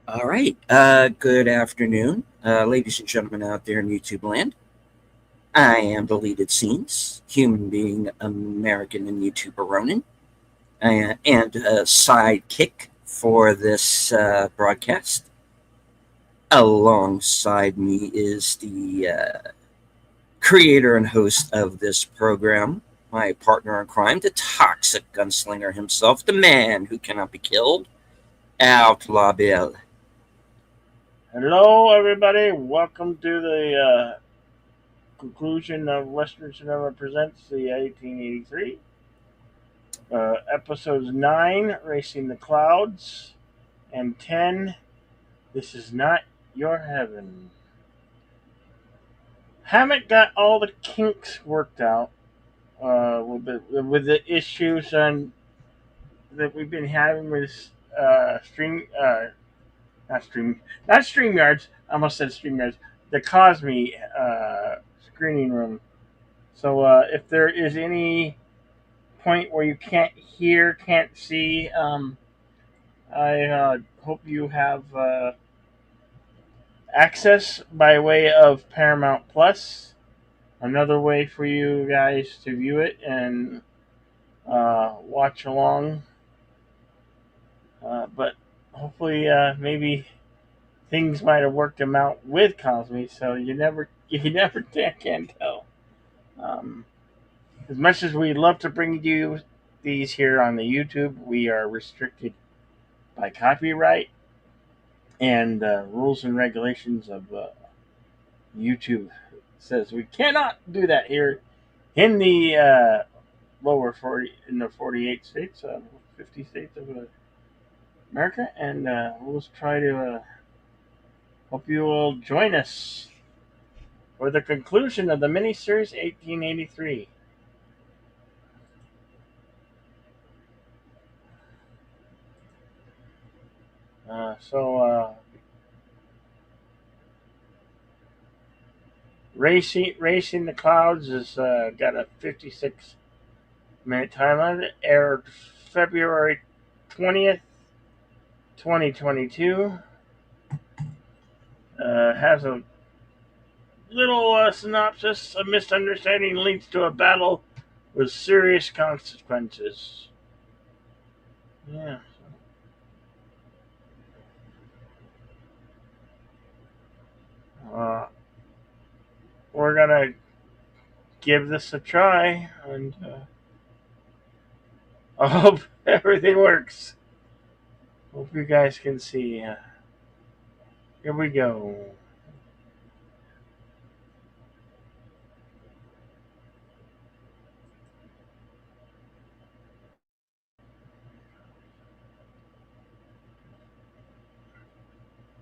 All right. Good afternoon, ladies and gentlemen out there in YouTube land. I am Deleted Scenes, human being, American and YouTuber Ronin, and a sidekick for this broadcast. Alongside me is the creator and host of this program, my partner in crime, the toxic gunslinger himself, the man who cannot be killed, Outlaw Bill. Hello, everybody. Welcome to the conclusion of Western Cinema Presents the 1883. Episodes 9, Racing the Clouds, and 10, This Is Not Your Heaven. Haven't got all the kinks worked out with the issues that we've been having with stream, not stream, not StreamYards. I almost said StreamYards. The Cosme screening room. So if there is any point where you can't hear, can't see, I hope you have access by way of Paramount Plus. Another way for you guys to view it and watch along. But hopefully, maybe things might have worked them out with Cosme, so you never you never can tell. Um, as much as we love to bring you these here on the YouTube, we are restricted by copyright and rules and regulations of YouTube. It says we cannot do that here in the lower 40 in the 48 states, 50 states of America, and we'll try to hope you will join us for the conclusion of the miniseries 1883. So Racing the Clouds has got a 56-minute time on it. Aired February 20th, 2022. Has a little synopsis. A misunderstanding leads to a battle with serious consequences. Yeah. Uh, we're gonna give this a try, and I hope everything works. Hope you guys can see. Here we go.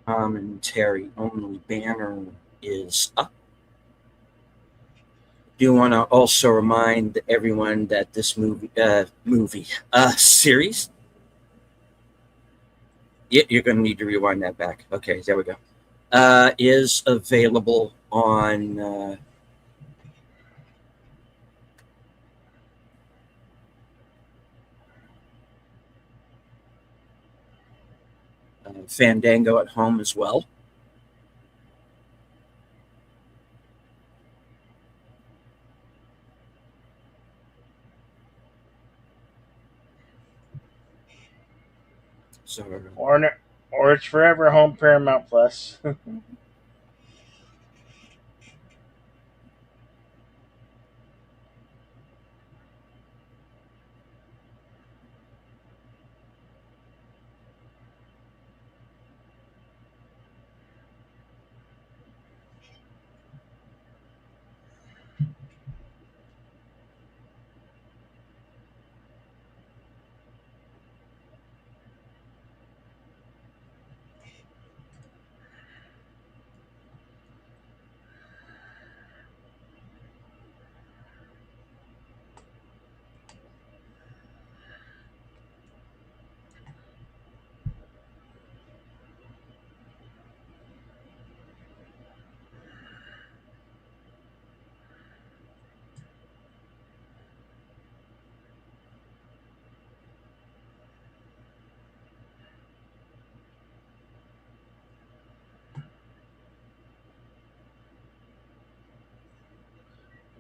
Commentary only banner is up. Do want to also remind everyone that this series. You're going to need to rewind that back. Okay, there we go. Is available on Fandango at home as well. So Or it's forever home Paramount Plus.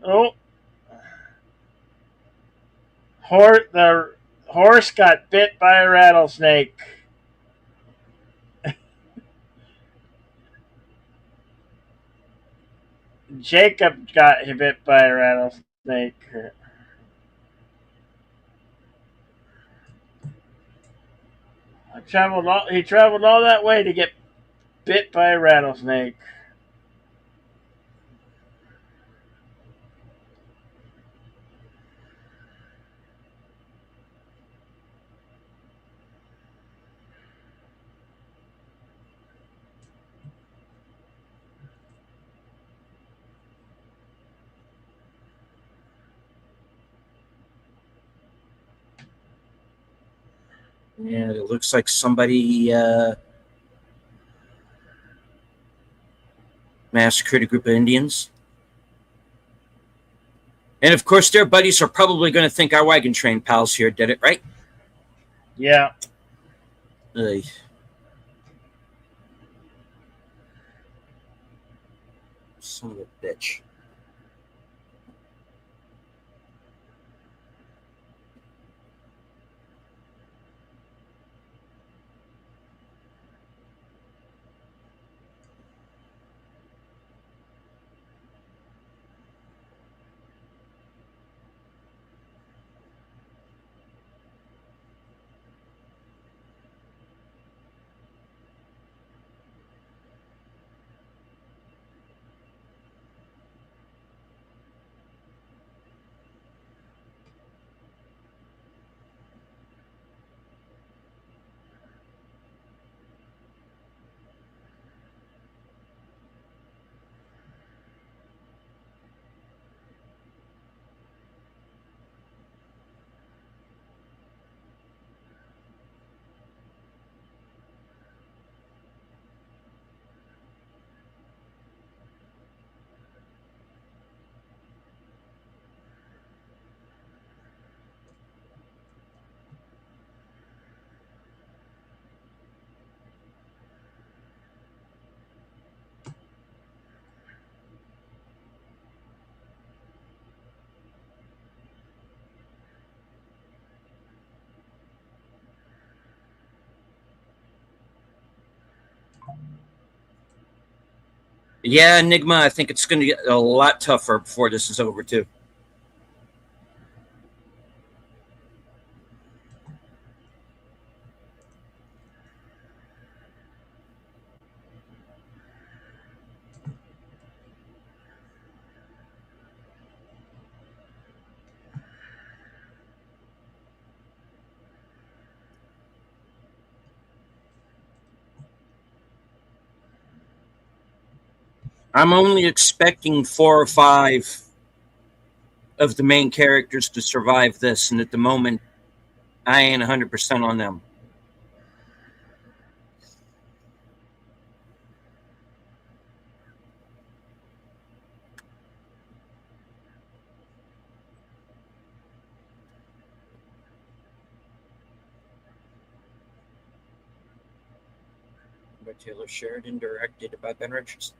Oh, the horse got bit by a rattlesnake. Jacob got bit by a rattlesnake. He traveled all that way to get bit by a rattlesnake. And it looks like somebody massacred a group of Indians. And of course, their buddies are probably going to think our wagon train pals here did it, right? Yeah. Uh, Son of a bitch. Yeah, Enigma, I think it's going to get a lot tougher before this is over, too. I'm only expecting 4 or 5 of the main characters to survive this, and at the moment, I ain't 100% on them. By Taylor Sheridan, directed by Ben Richardson.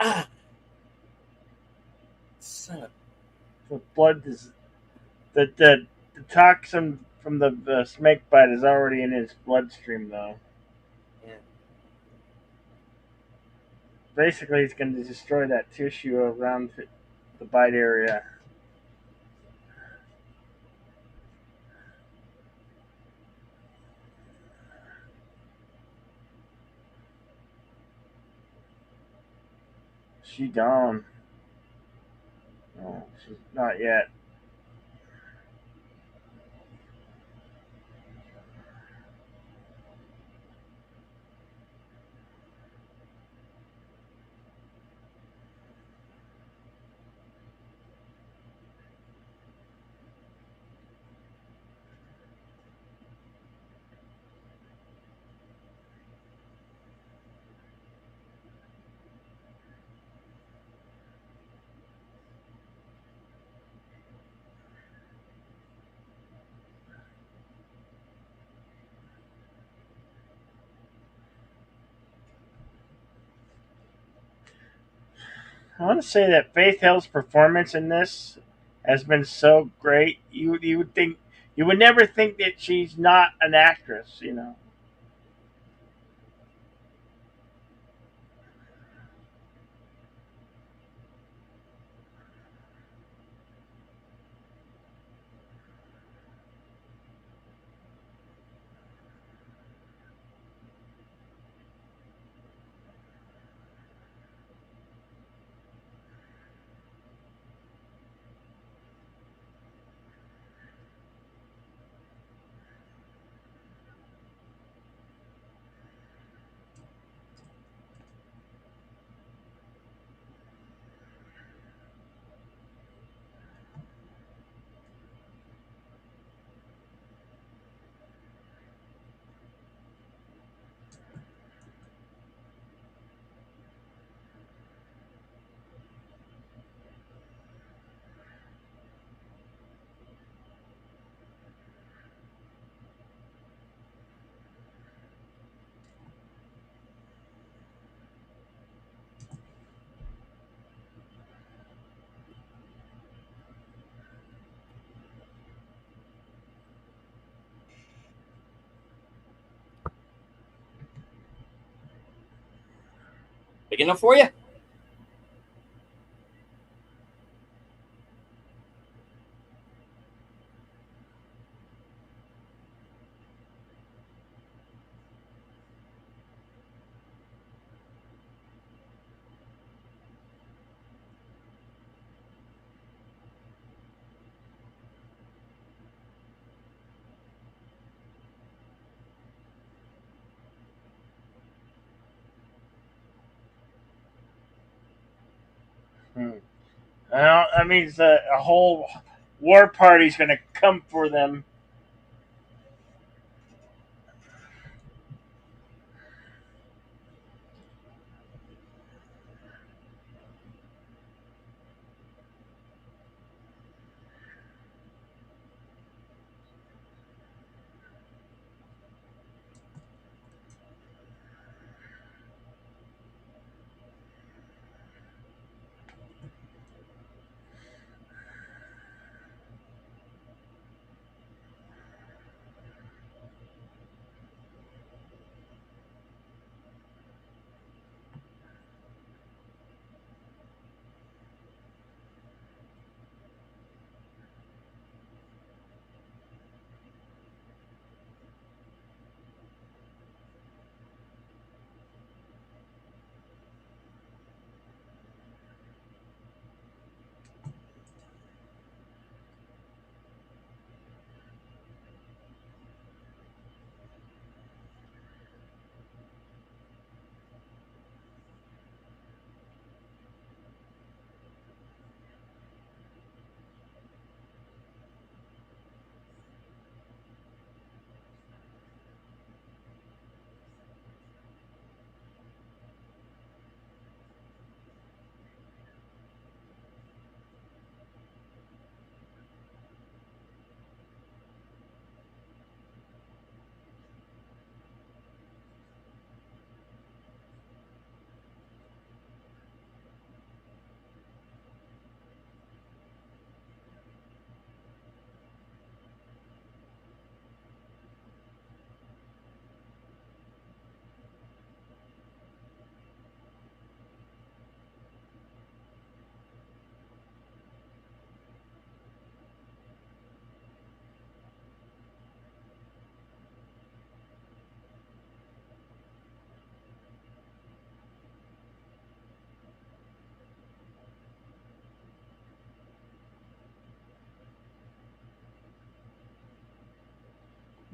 Ah, son of The blood is the toxin from the snake bite is already in his bloodstream, though. yeah. Basically, he's going to destroy that tissue around the bite area. She gone. No, she's not yet. I want to say that Faith Hill's performance in this has been so great. You would think you would never think that she's not an actress. You know. Big enough for you? Hmm. That means a whole war party's going to come for them.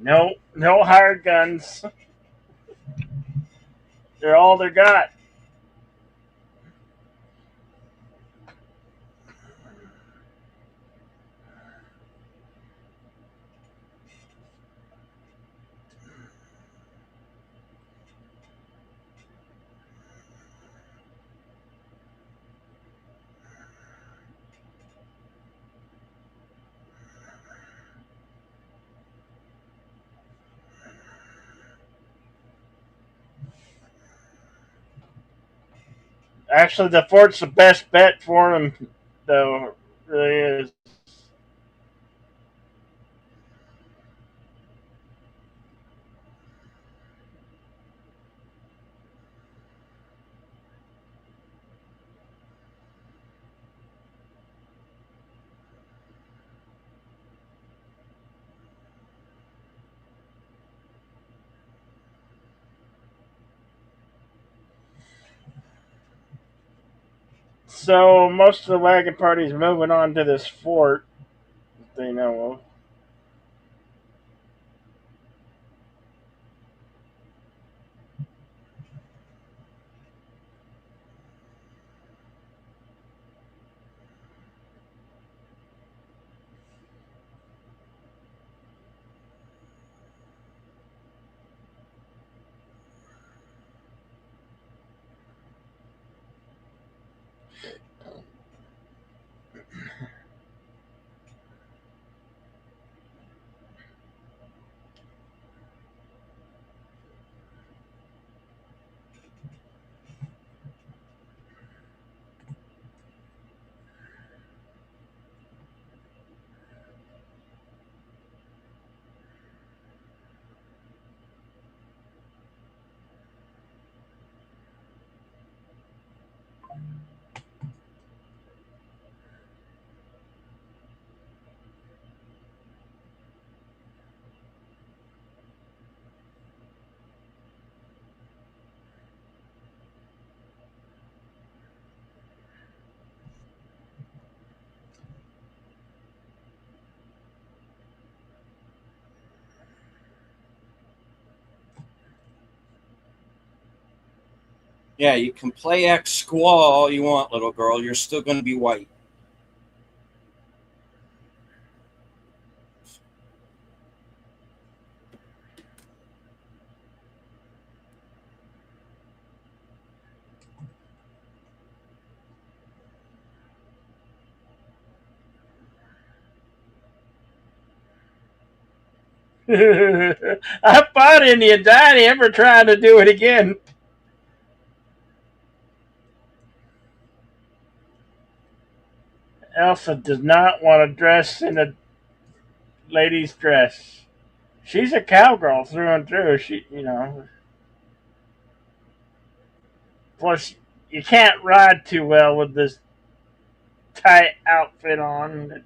No, no hired guns. They're all they got. Actually, the fort's the best bet for him, though. Really is. So most of the wagon party's moving on to this fort that they know of. Yeah, you can play X squaw all you want, little girl. You're still going to be white. I fought Indians. I ain't ever trying to do it again. Elsa does not want to dress in a lady's dress. She's a cowgirl through and through. Plus, you can't ride too well with this tight outfit on.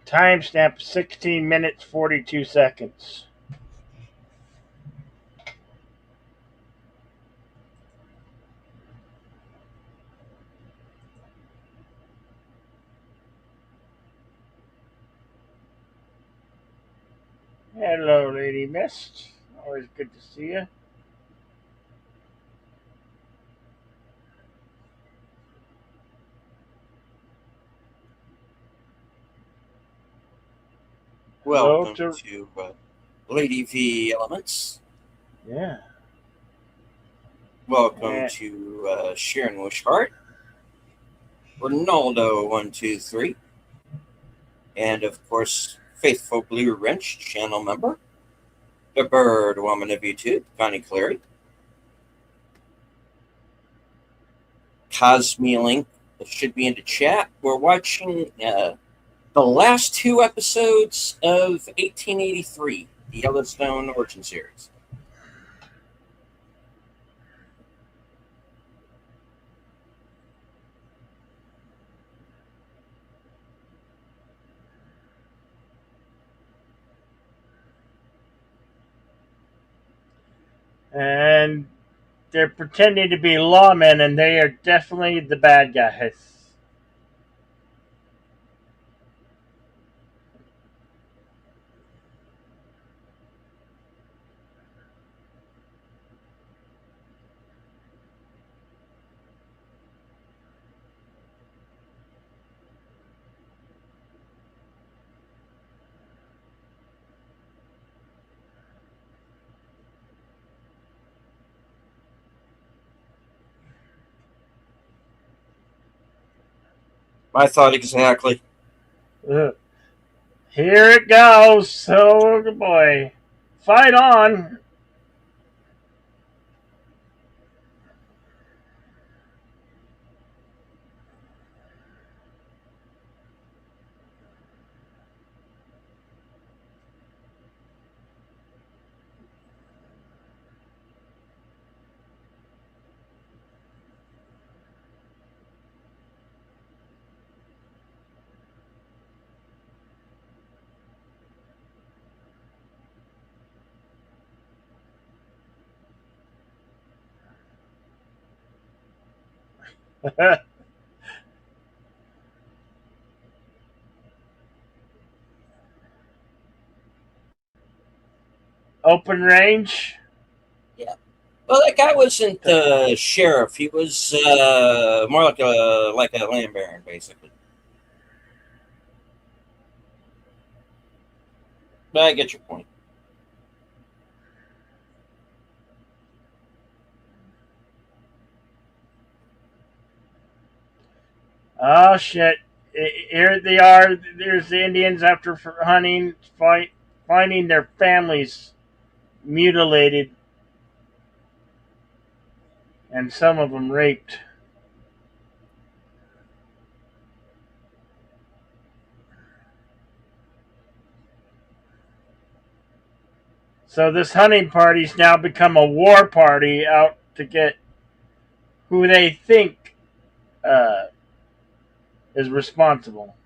Timestamp 16 minutes 42 seconds. Hello, Lady Mist. Always good to see you. Hello Welcome to to Lady V Elements. yeah. Welcome And to Sharon Wishart, Ronaldo123, and of course, Faithful Blue Wrench channel member, the Bird Woman of YouTube, Connie Clary, Cosmelink should be in the chat. We're watching the last two episodes of 1883, the Yellowstone Origin Series. and they're pretending to be lawmen, and they are definitely the bad guys. I thought exactly. Ugh. Here it goes. Oh boy, fight on. Open range. Yeah. Well, that guy wasn't the sheriff. He was more like a land baron, basically. But I get your point. Oh shit! Here they are. There's the Indians after hunting, finding their families mutilated, and some of them raped. So this hunting party's now become a war party out to get who they think uh, is responsible.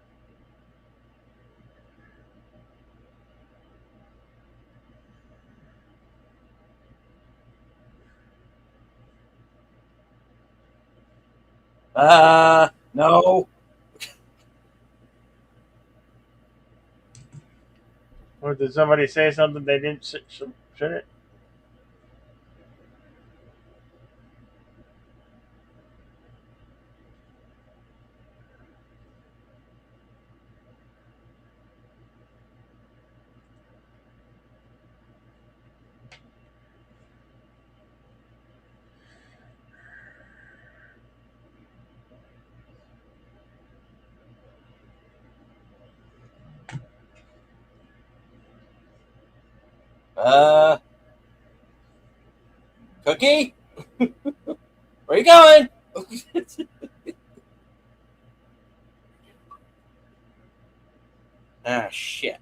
No. Or did somebody say something they didn't should it? Uh, Cookie, where you going? Ah, shit.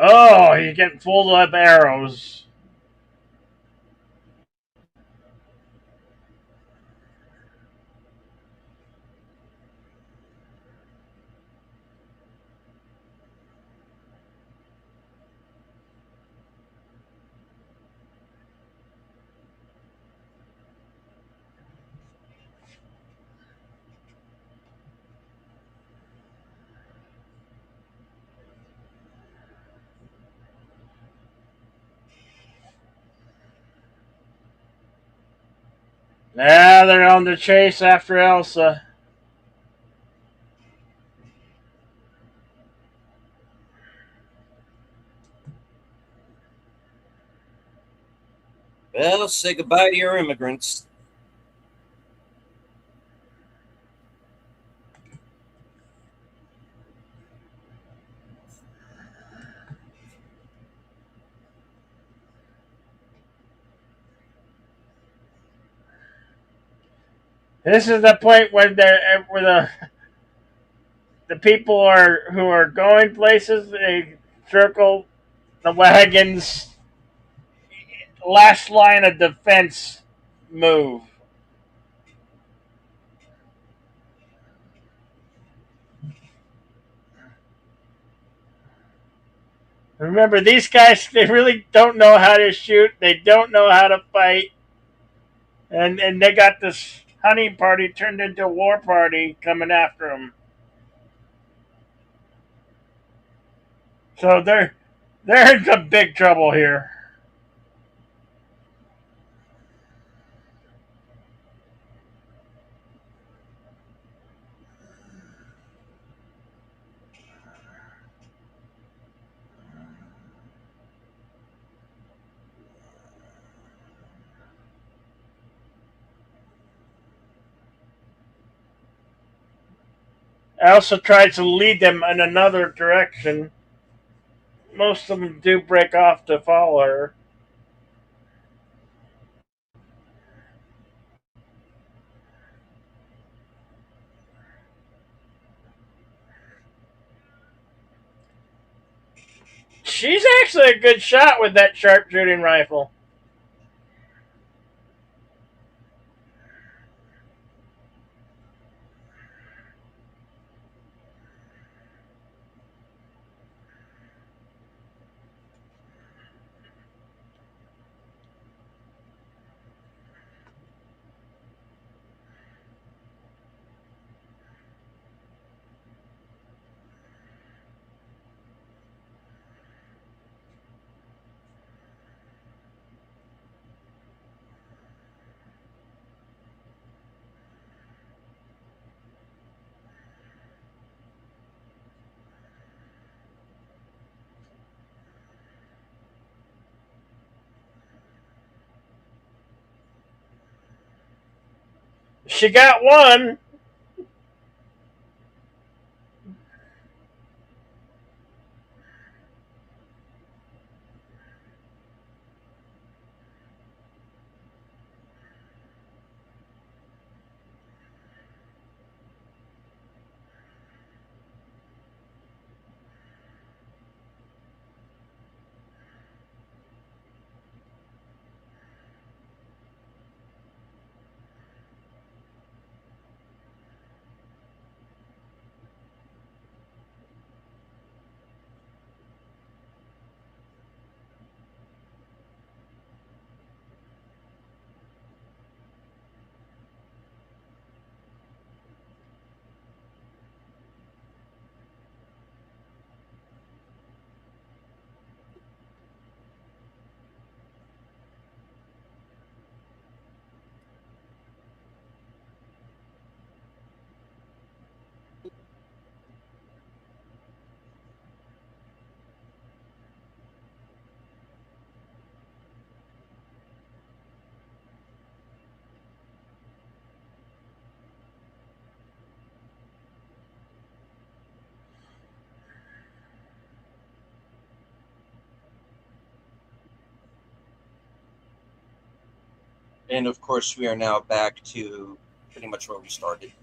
Oh, he's getting full of arrows. Yeah, they're on the chase after Elsa. Well, say goodbye to your immigrants. This is the point where the people are who are going places. They circle the wagons. Last line of defense move. Remember, these guys, they really don't know how to shoot. They don't know how to fight. And they got this hunting party turned into a war party coming after them. So they're in some big trouble here. Elsa tries to lead them in another direction. Most of them do break off to follow her. She's actually a good shot with that sharpshooting rifle. She got one. And of course, we are now back to pretty much where we started.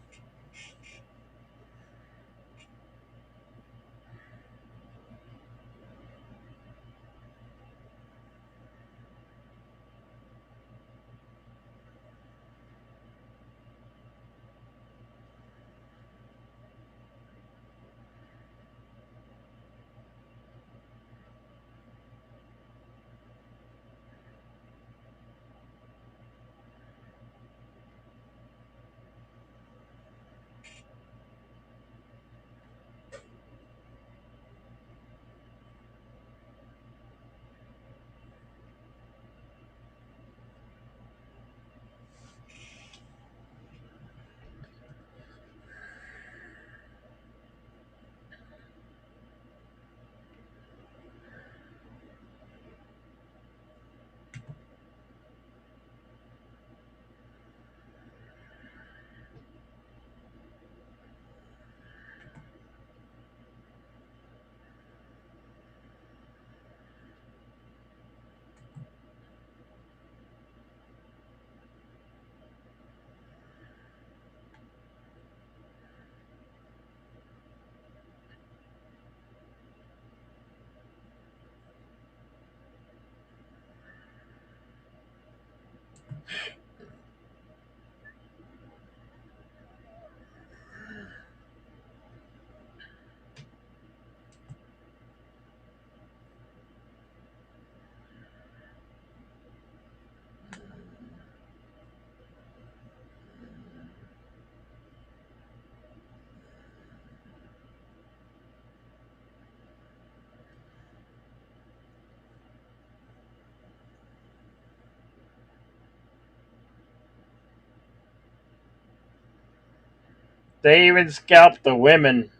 They even scalped the women.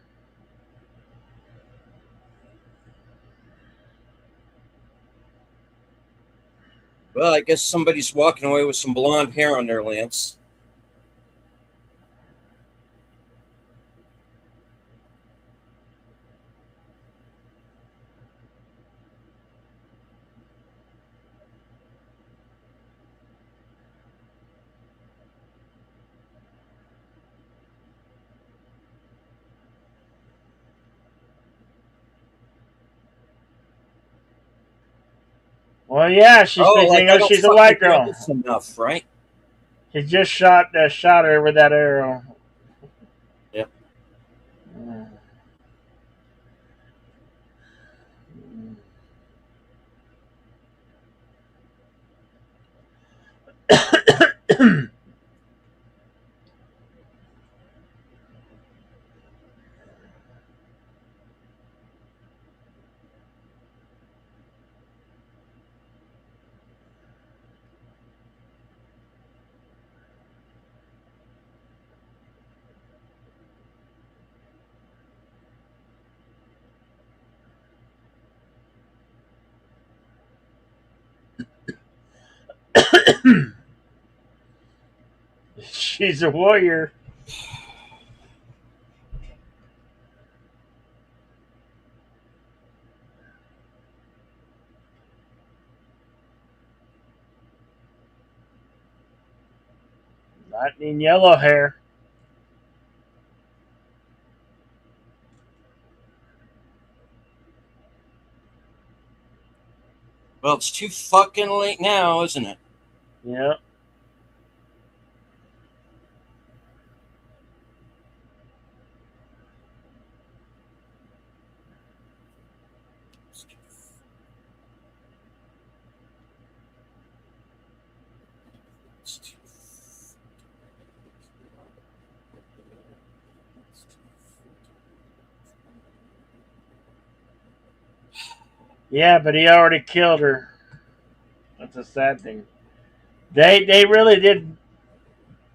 Well, I guess somebody's walking away with some blonde hair on their lance. Well, yeah, she's Oh, thinking, like I oh, don't she's a fucking white do girl. this enough, right? He just shot her with that arrow. Yep. She's a warrior. Not in yellow hair. Well, it's too fucking late now, isn't it? Yep. Yeah, but he already killed her. That's a sad thing. They really did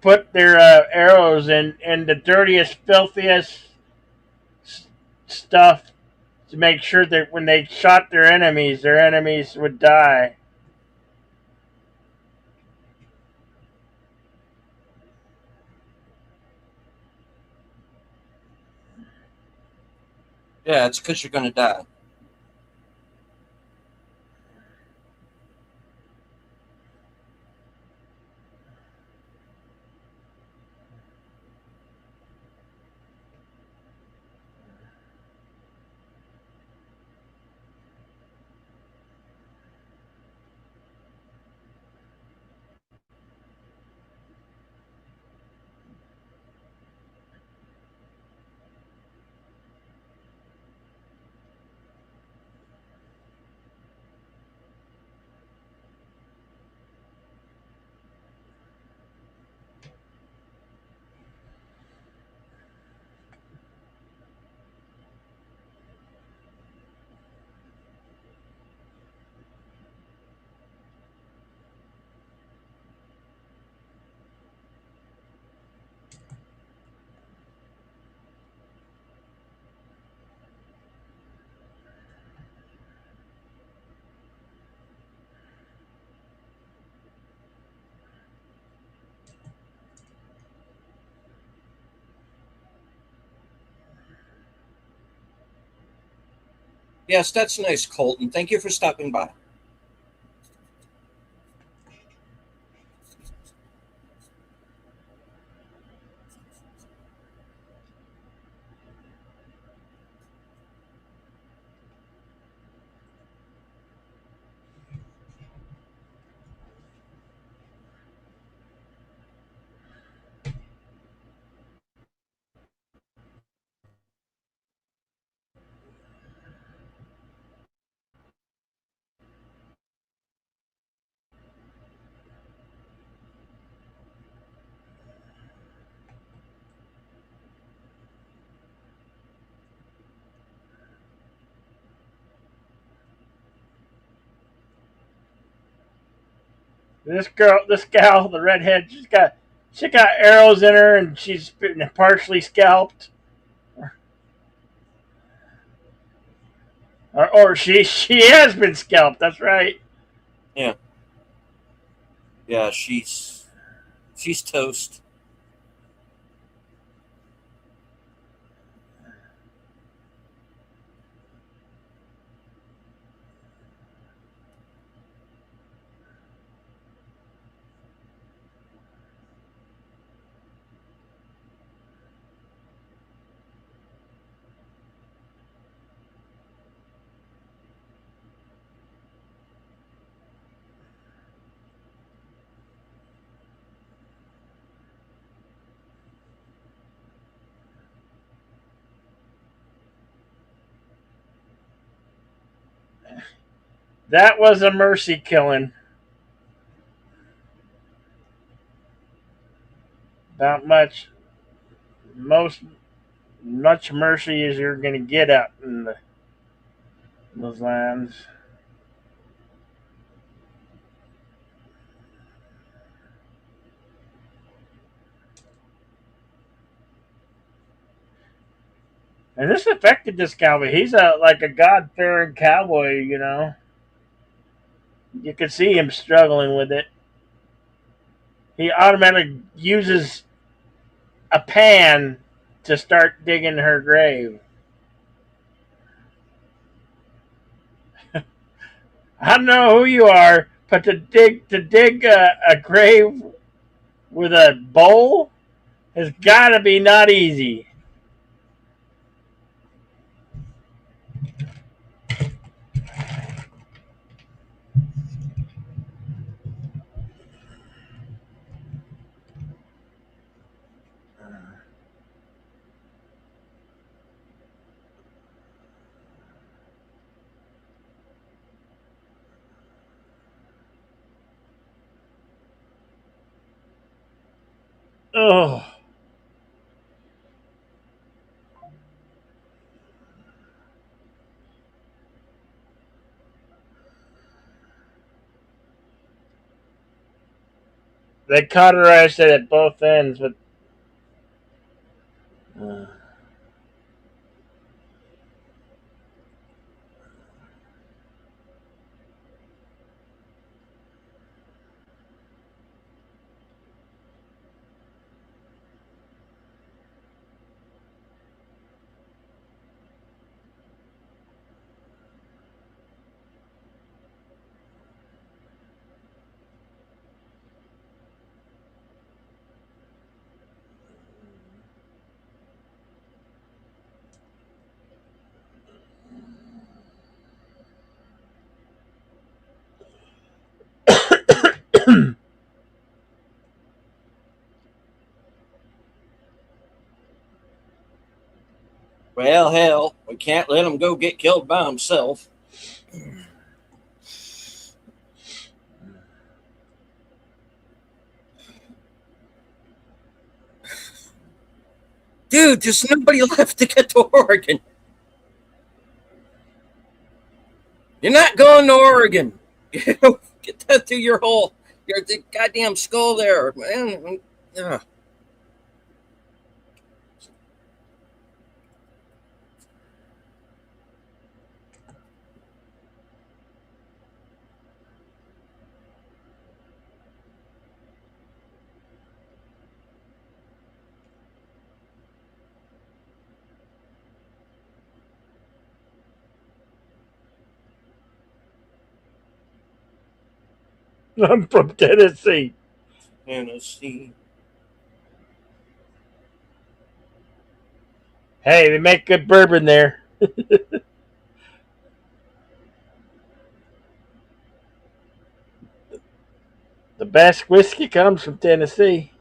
put their arrows in the dirtiest, filthiest stuff to make sure that when they shot their enemies would die. Yeah, it's because you're gonna die. Yes, that's nice, Colton. Thank you for stopping by. This gal, the redhead, she got arrows in her, and she's been partially scalped, or she has been scalped. That's right. Yeah, yeah, she's toast. That was a mercy killing. Not most much mercy as you're going to get out in those lands. And this affected this cowboy. He's a God fearing cowboy. You could see him struggling with it. He automatically uses a pan to start digging her grave. I don't know who you are, but to dig a grave with a bowl has got to be not easy. Oh, they cauterized it at both ends, but Well, hell, we can't let him go get killed by himself. Dude, there's nobody left to get to Oregon. You're not going to Oregon. Get that through your hole. Your the goddamn skull there, man. Yeah. I'm from Tennessee. Tennessee. Hey, they make good bourbon there. The best whiskey comes from Tennessee.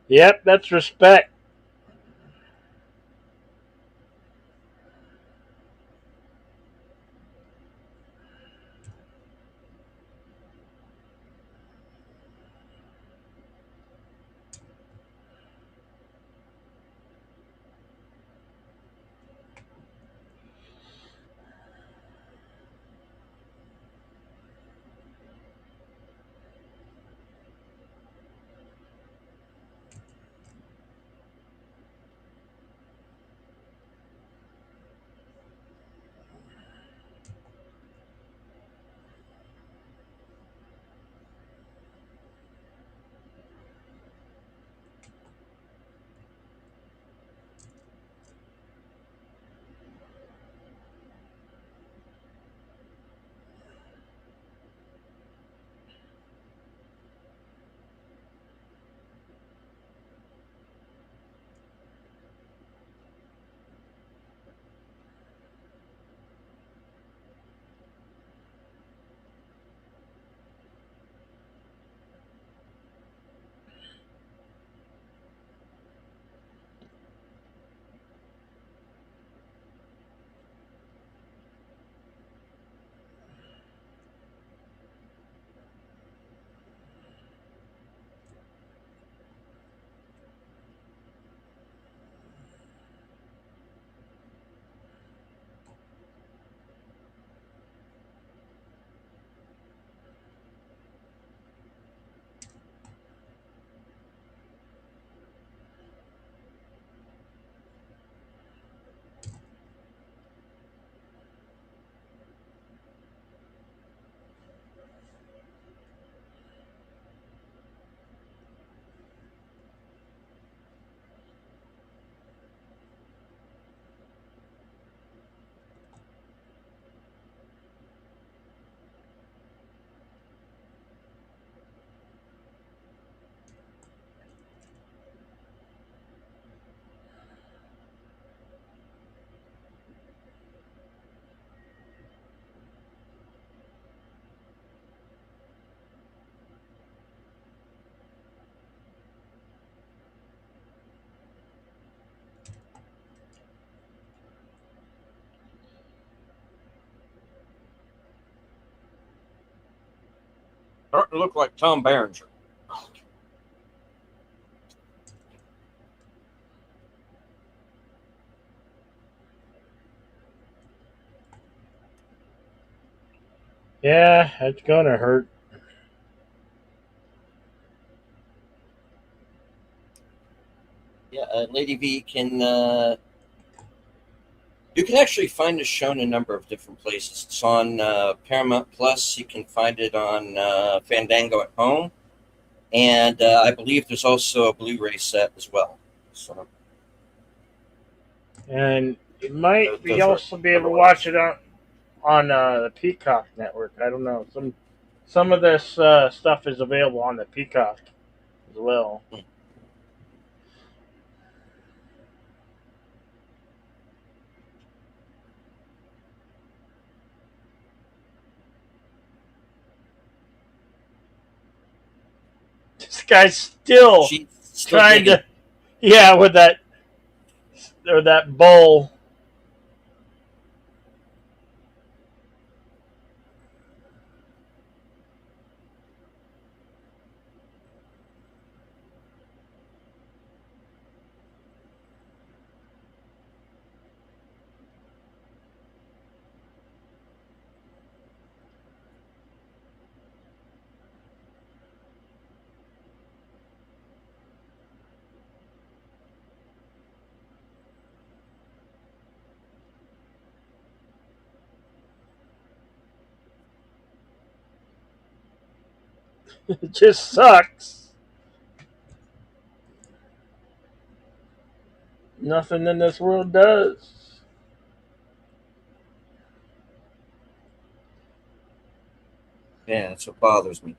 Yep, that's respect. Starting to look like Tom Berenger. Yeah, it's gonna hurt. Yeah, Lady V you can actually find it shown in a number of different places. It's on Paramount Plus. You can find it on Fandango at home, and I believe there's also a Blu-ray set as well. So And you might be those are also be able to watch otherwise. it on the Peacock network. I don't know. Some of this stuff is available on the Peacock as well. This guy's still She's still trying digging. to, yeah, with that or that bowl. It just sucks. Nothing in this world does. Yeah, that's what bothers me.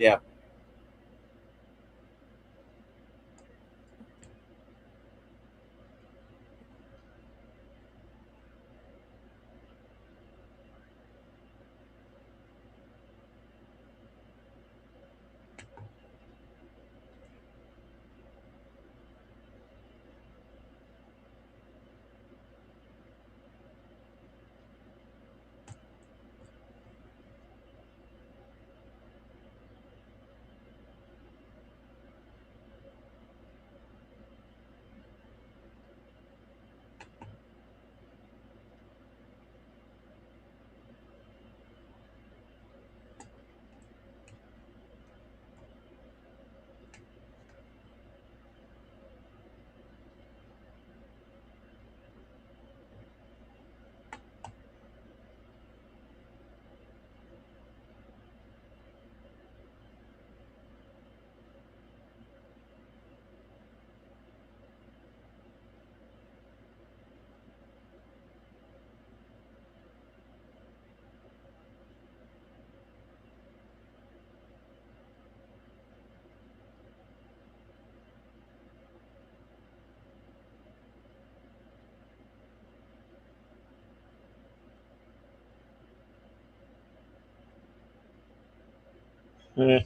Yeah. Yeah.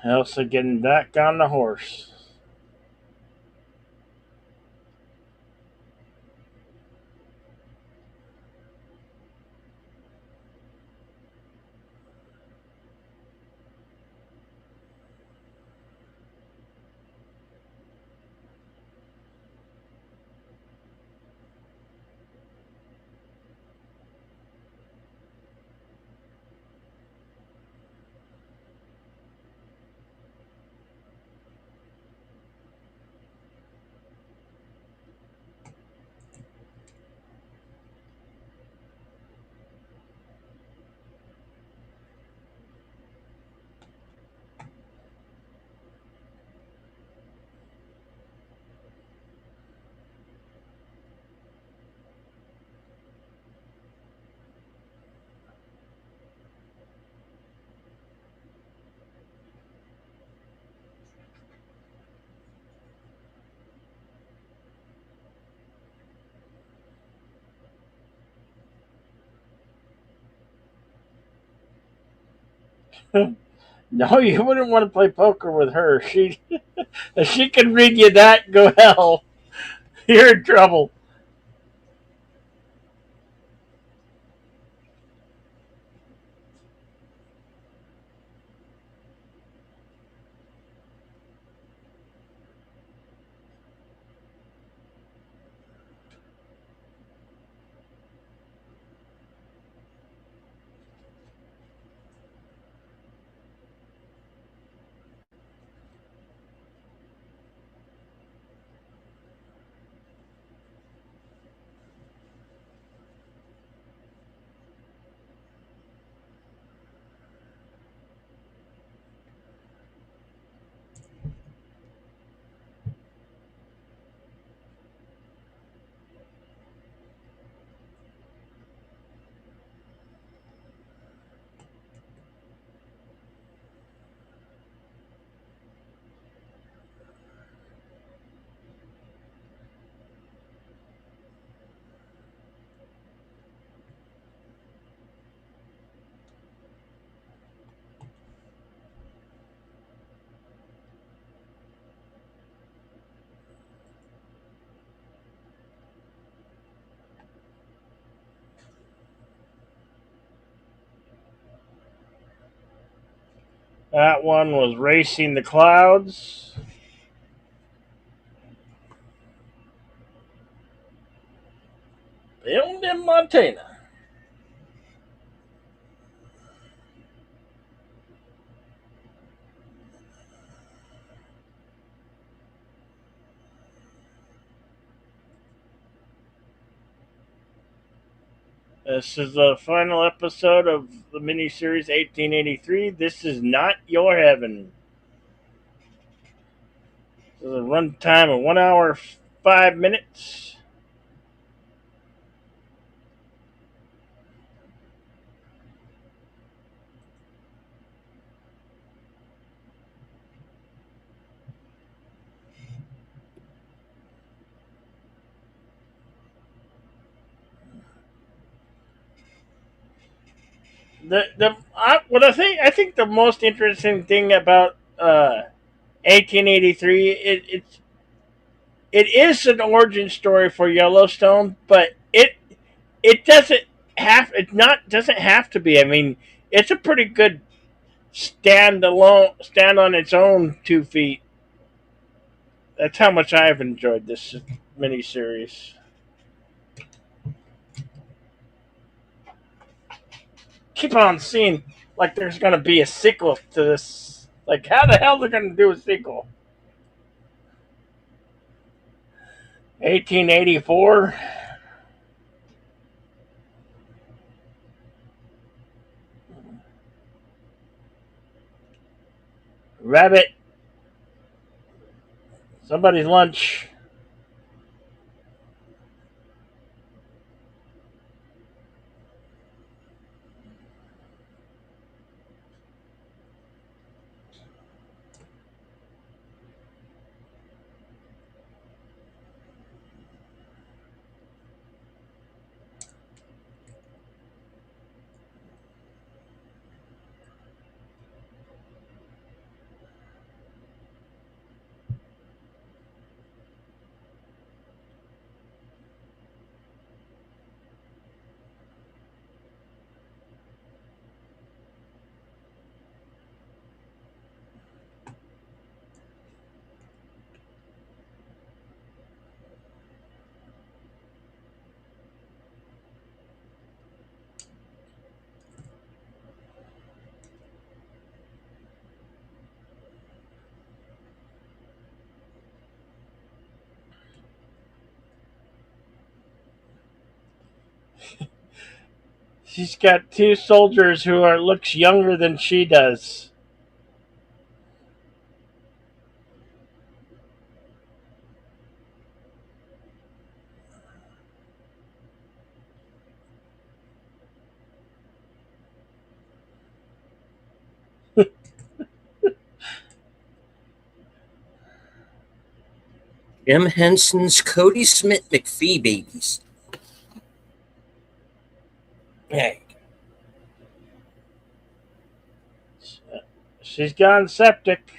Elsa getting back on the horse. No, you wouldn't want to play poker with her. She if she can read you that, go hell. You're in trouble. That one was Racing the Clouds. Filmed in Montana. This is the final episode of the miniseries 1883. This is not your heaven. This is a runtime of 1 hour 5 minutes. What I think the most interesting thing about 1883 it is an origin story for Yellowstone, but it doesn't have to be. I mean, it's a pretty good stand on its own 2 feet. That's how much I've enjoyed this miniseries. Keep on seeing like there's gonna be a sequel to this. Like how the hell they're gonna do a sequel? 1884. Rabbit. Somebody's lunch. She's got two soldiers who are looks younger than she does. Jim Henson's Cody Smith McPhee babies. Hey. She's gone septic.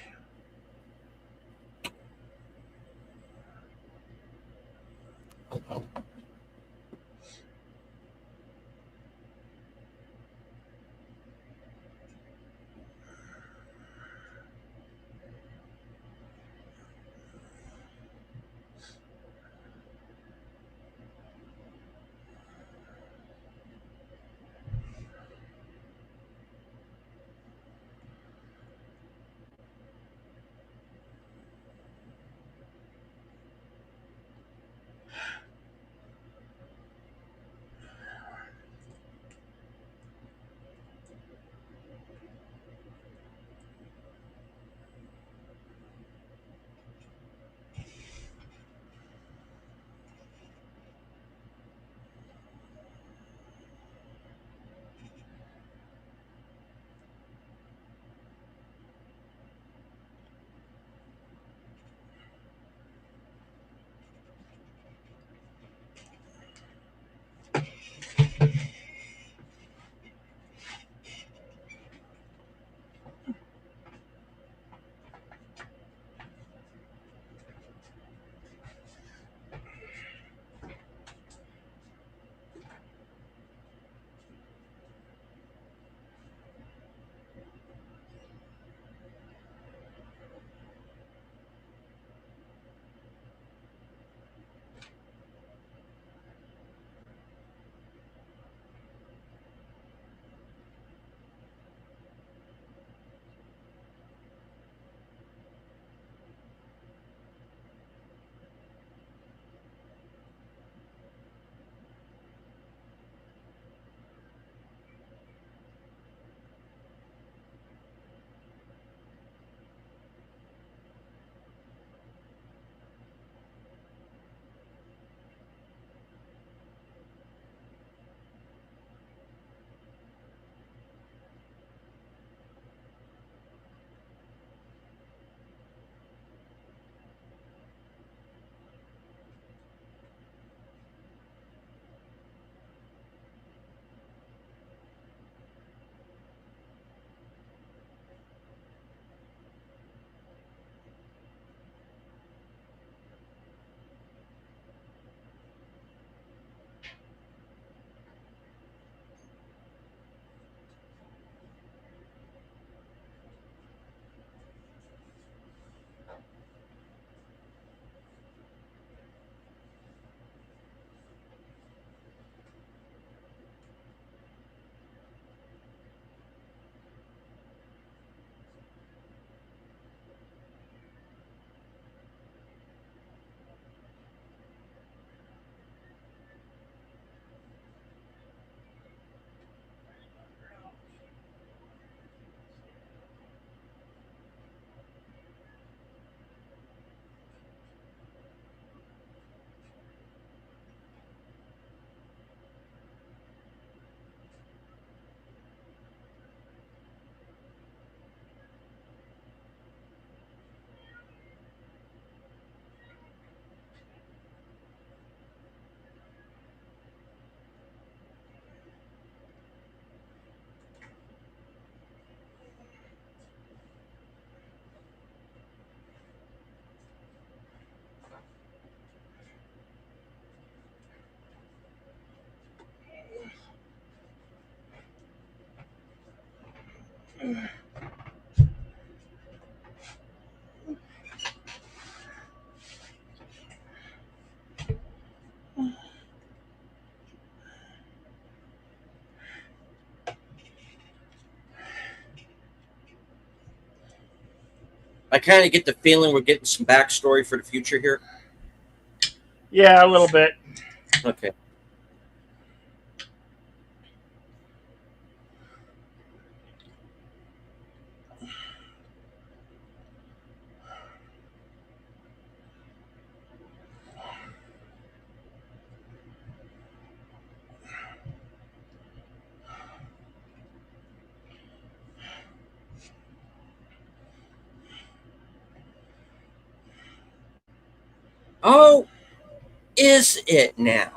I kind of get the feeling we're getting some backstory for the future here. Yeah, a little bit. Okay. Oh, is it now?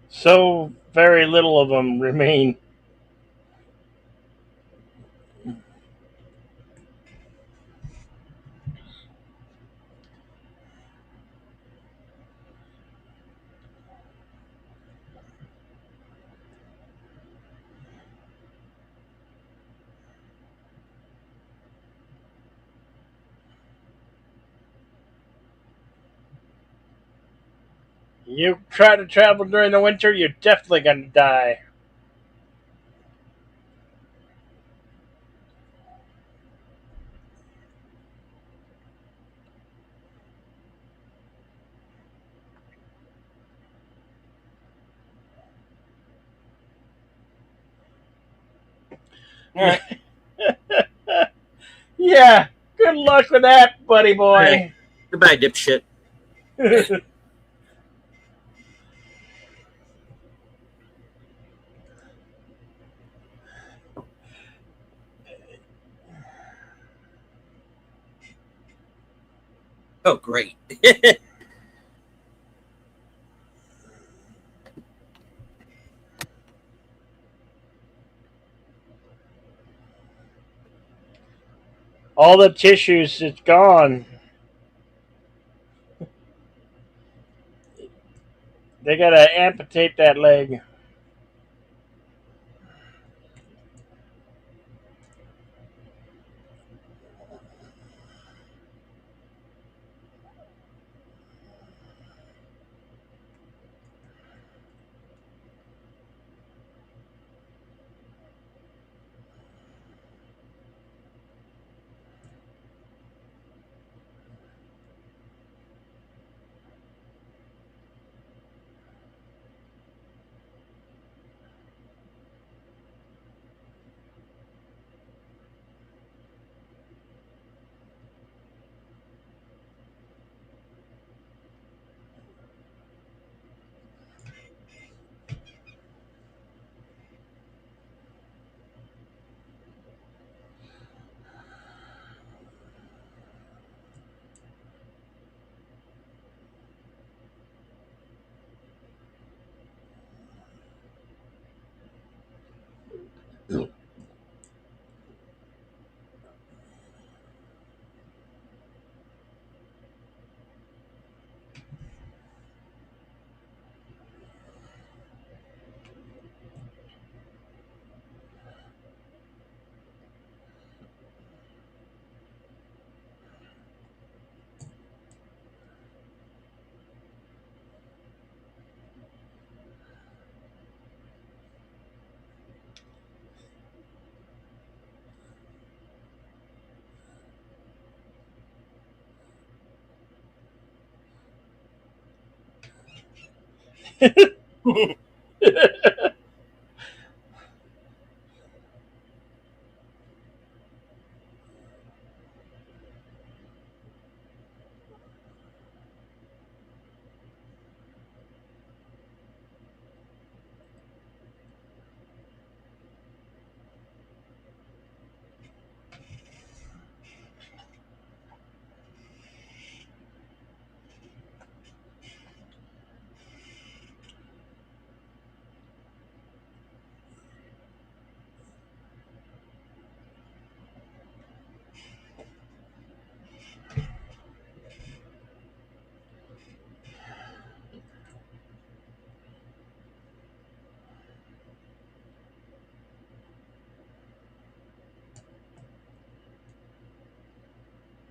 So very little of them remain. You try to travel during the winter, you're definitely gonna die. All right. Yeah. Good luck with that, buddy Hey, boy. goodbye, dipshit. Oh, great. All the tissues, it's gone. They gotta amputate that leg.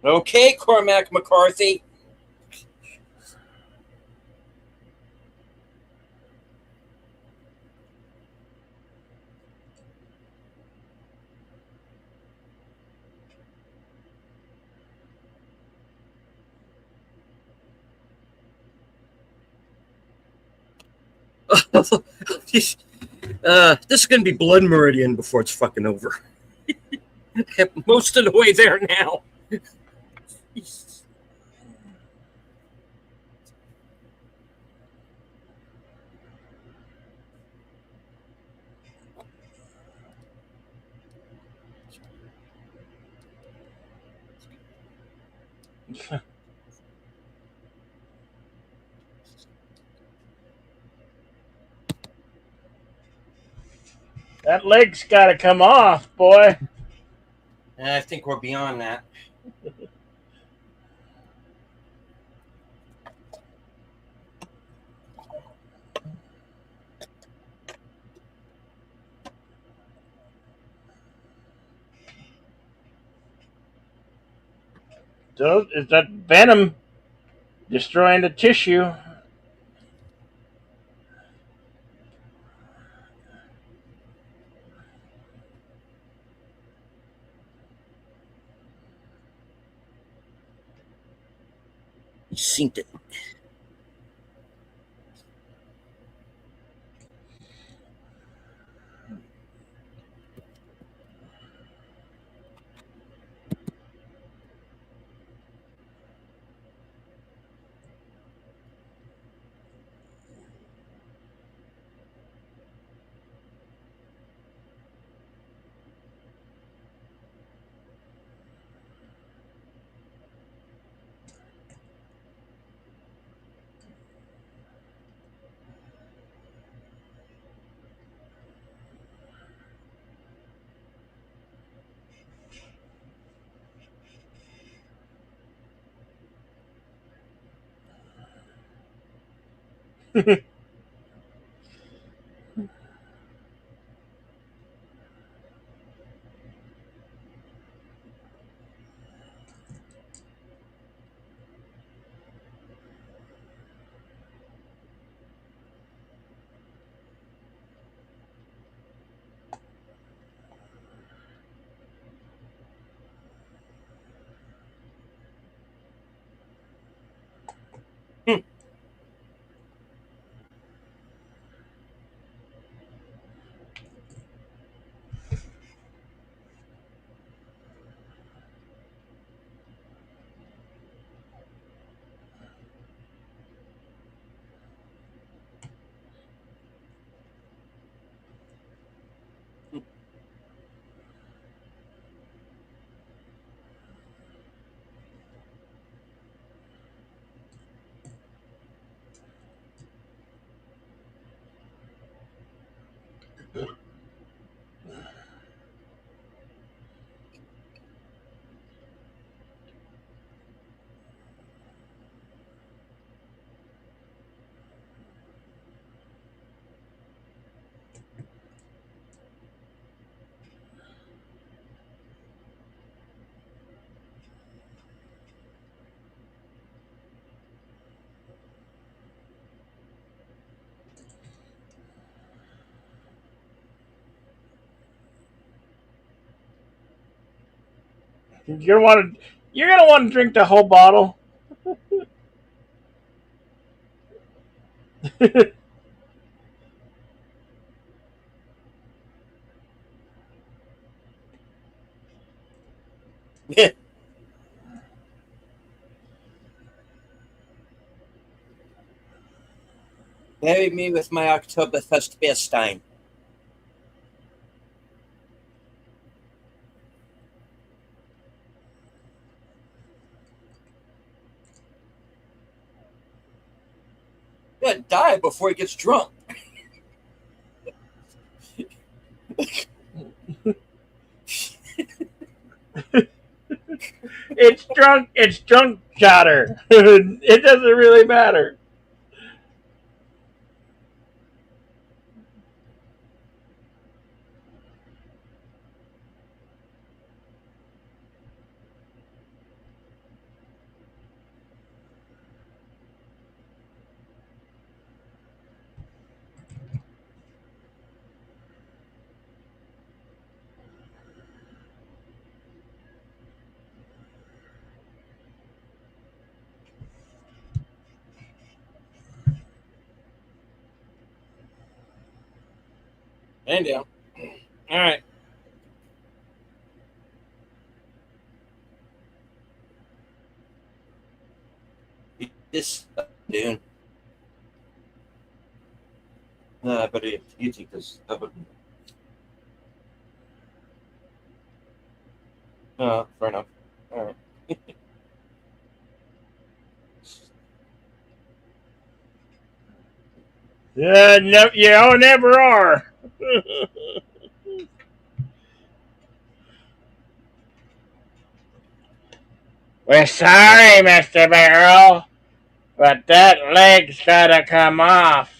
Okay, Cormac McCarthy. This is going to be Blood Meridian before it's fucking over. Most of the way there now. That leg's got to come off, boy. I think we're beyond that. So is that venom destroying the tissue? You synced it. You're gonna want to drink the whole bottle. Marry me with my Oktoberfest beer stein. Gonna die before he gets drunk. It's drunk. It's drunk chatter. It doesn't really matter. And down. All right. This dude. But you take this. Fair enough. All right. No, you never are. We're sorry, Mister Barrel, but that leg's gotta come off.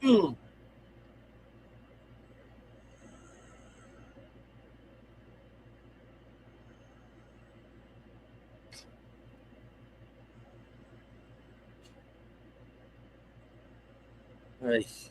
Mm. Right.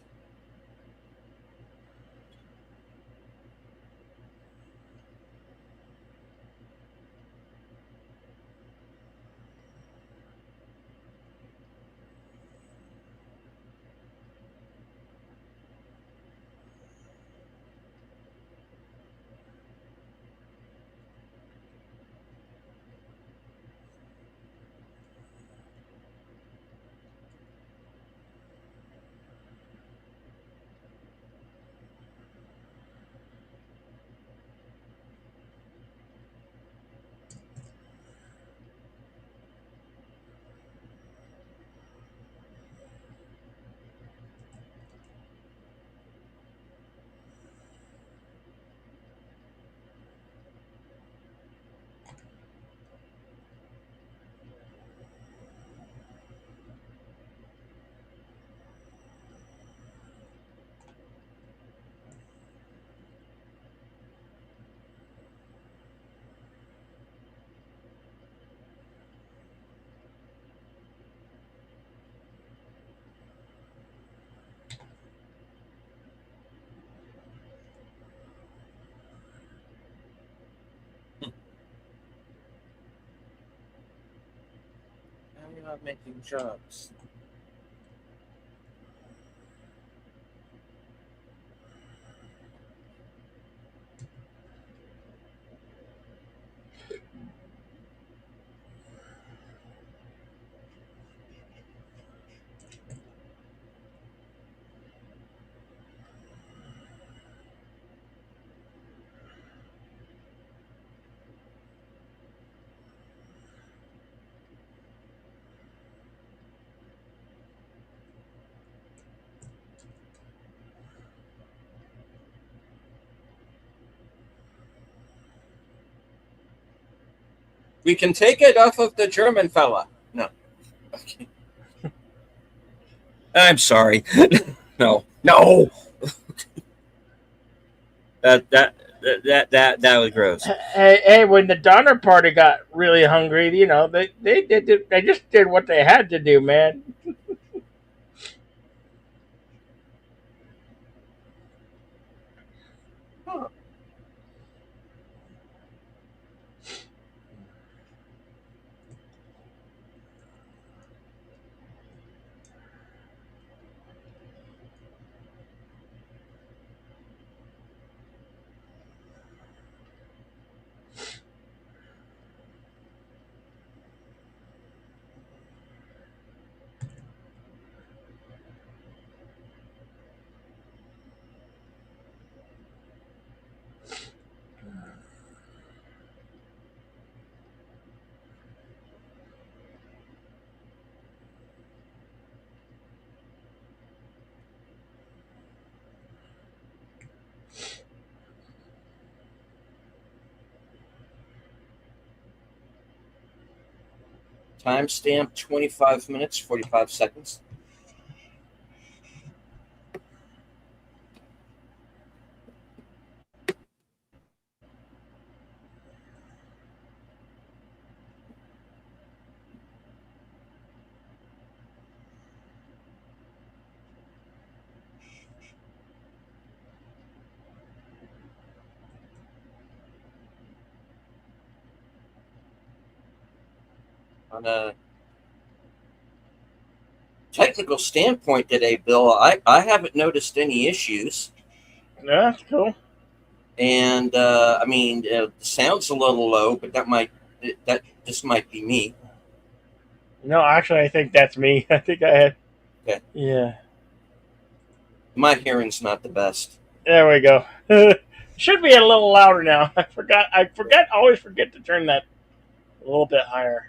not making jokes. We can take it off of the German fella. No. Okay. I'm sorry. No. No. That was gross. Hey, when the Donner Party got really hungry, they just did what they had to do, man. Huh. Timestamp 25 minutes, 45 seconds. On a technical standpoint today, Bill, I haven't noticed any issues. Yeah, that's cool. And I mean, the sound's a little low, but that just might be me. No, actually, I think that's me. I think I had. Okay. Yeah. My hearing's not the best. There we go. Should be a little louder now. I forgot. I forget. Always forget to turn that a little bit higher.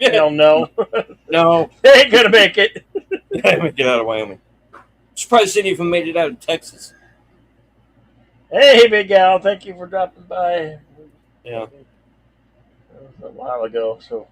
No, no, No. they ain't gonna make it. Get out of Wyoming. I'm surprised they even made it out of Texas. Hey, Big Al, thank you for dropping by. Yeah. That was a while ago, so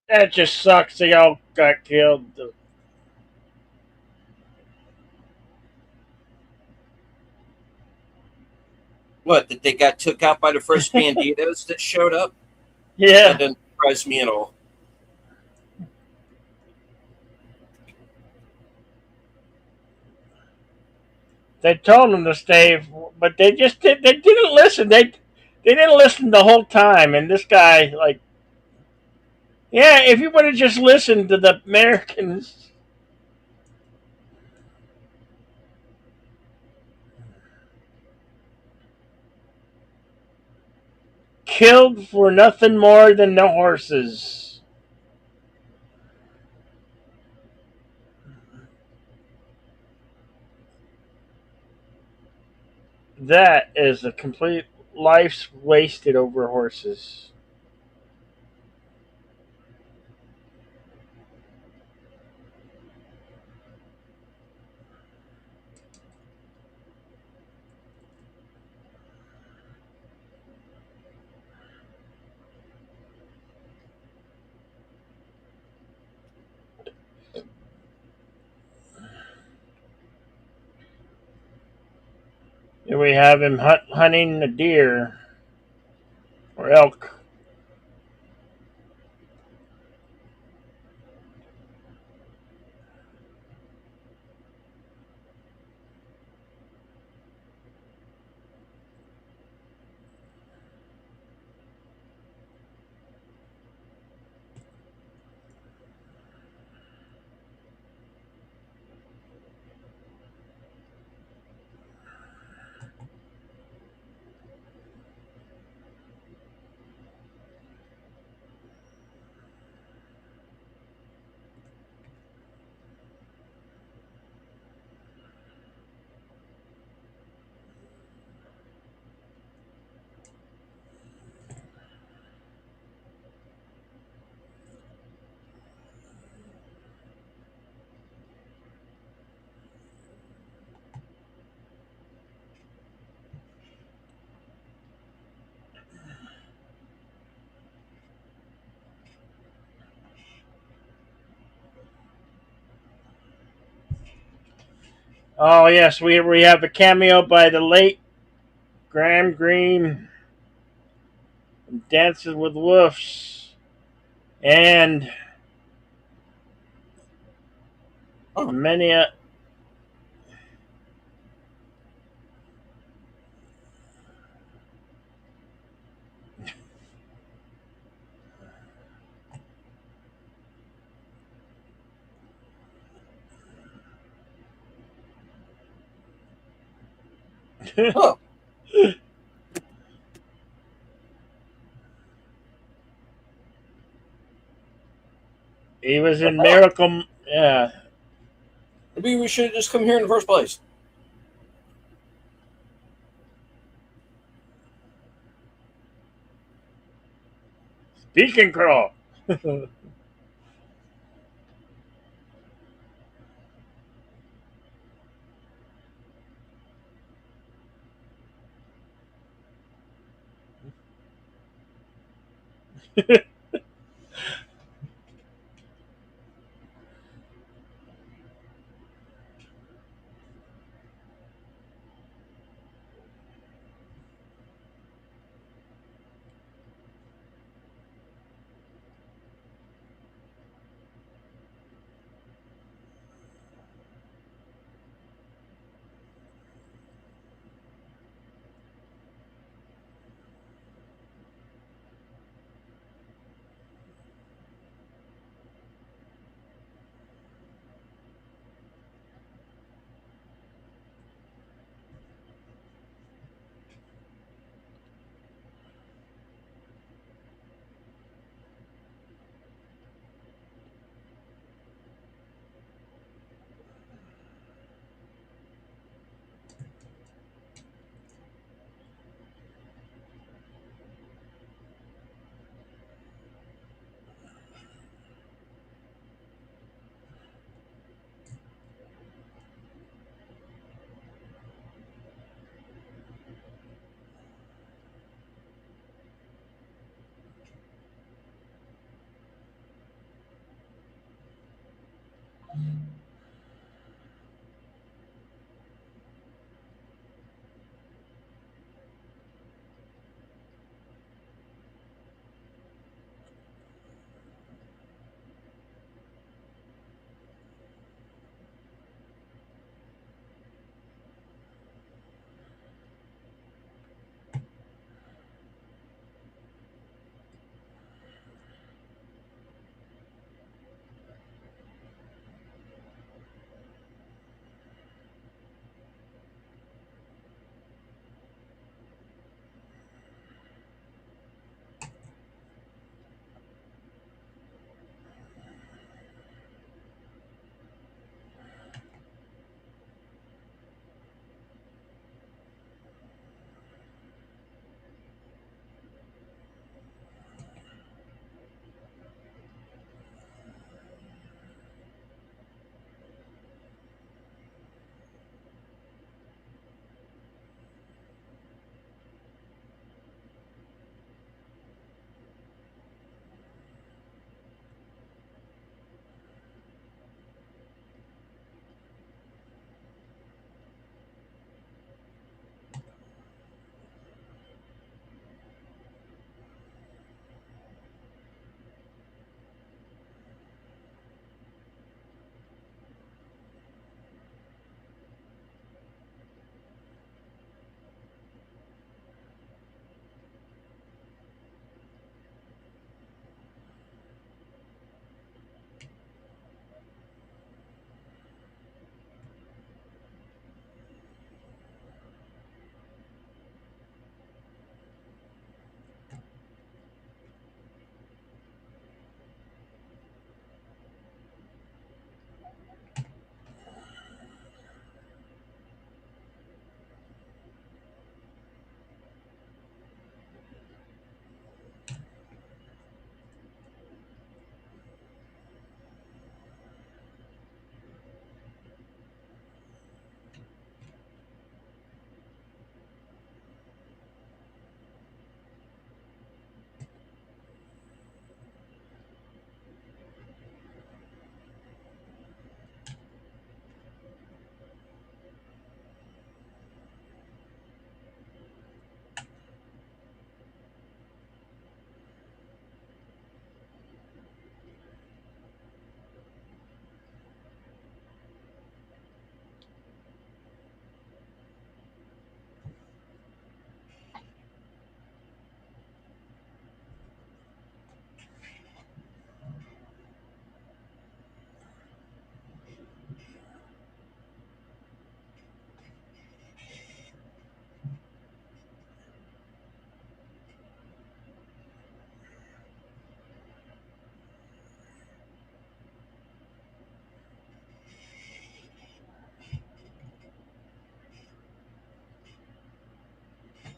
that just sucks. They all got killed. What, that they got took out by the first banditos that showed up? That Yeah, doesn't surprise me at all. they told them to stay, but they just did. They didn't listen. They didn't listen the whole time. And this guy, like, Yeah, if you would have just listened to the Americans, killed for nothing more than the horses. That is a complete life's wasted over horses. Here we have him hunting a deer or elk. Oh yes, we have a cameo by the late Graham Greene, Dances with Wolves, and Oh, many. oh, He was in oh. Miracle. Yeah, Maybe we should have just come here in the first place. Beacon Crawl.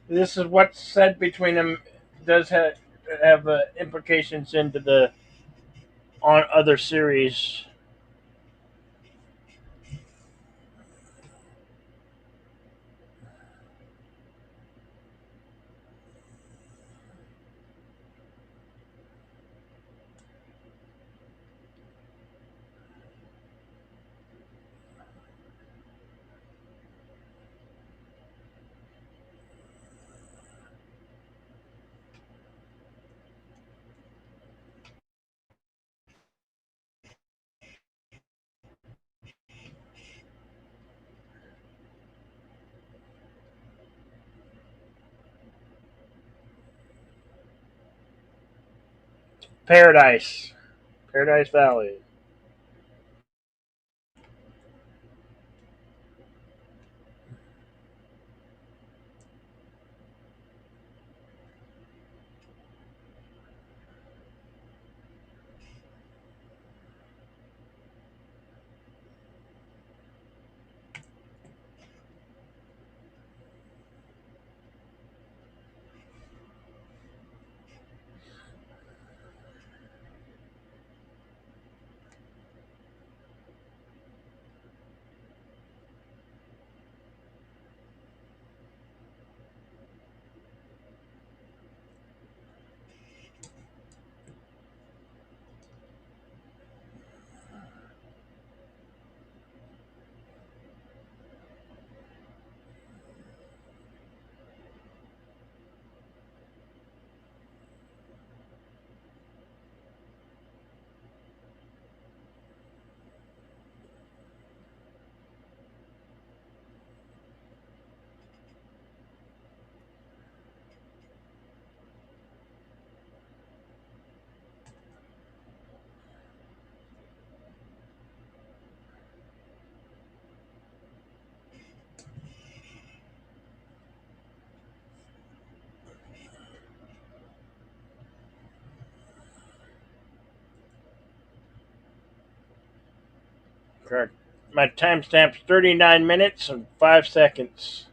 This is what's said between them does have implications into the on other series. Paradise, Paradise Valley. Correct. My timestamp's 39 minutes and 5 seconds.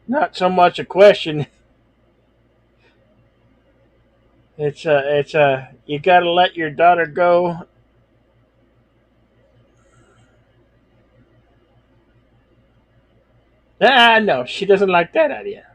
Not so much a question. It's you got to let your daughter go. Ah, no, she doesn't like that idea.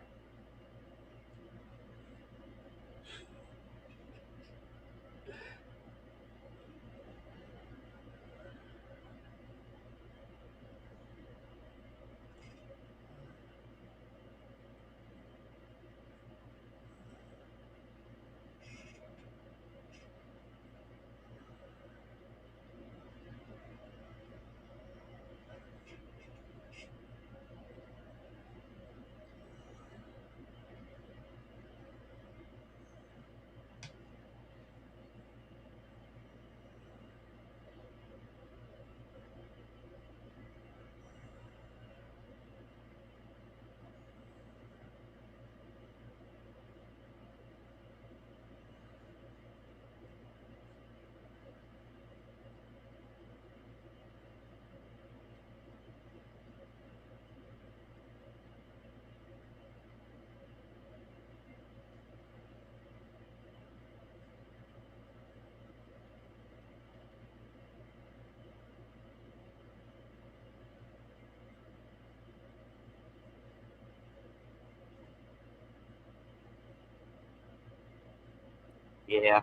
Yeah.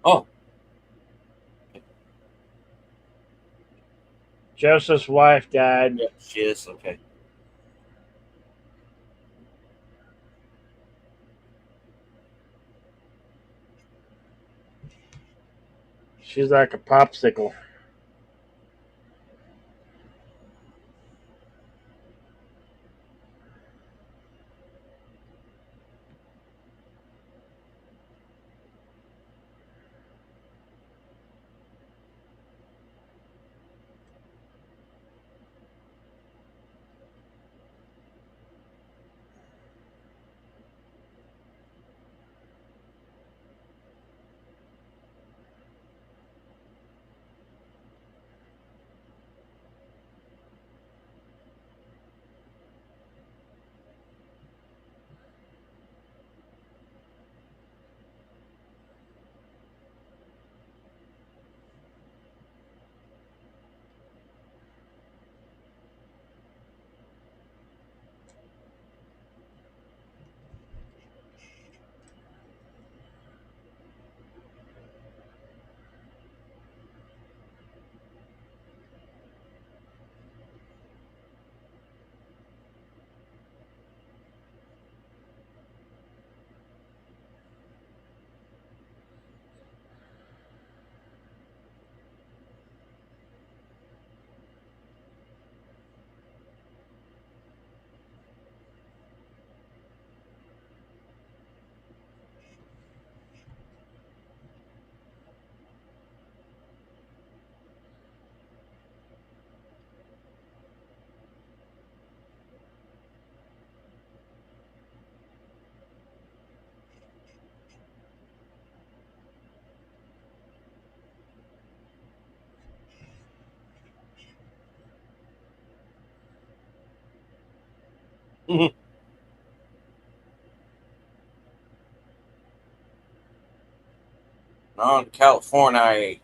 Oh, Joseph's wife died. yeah, she is. Okay. She's like a popsicle. On California.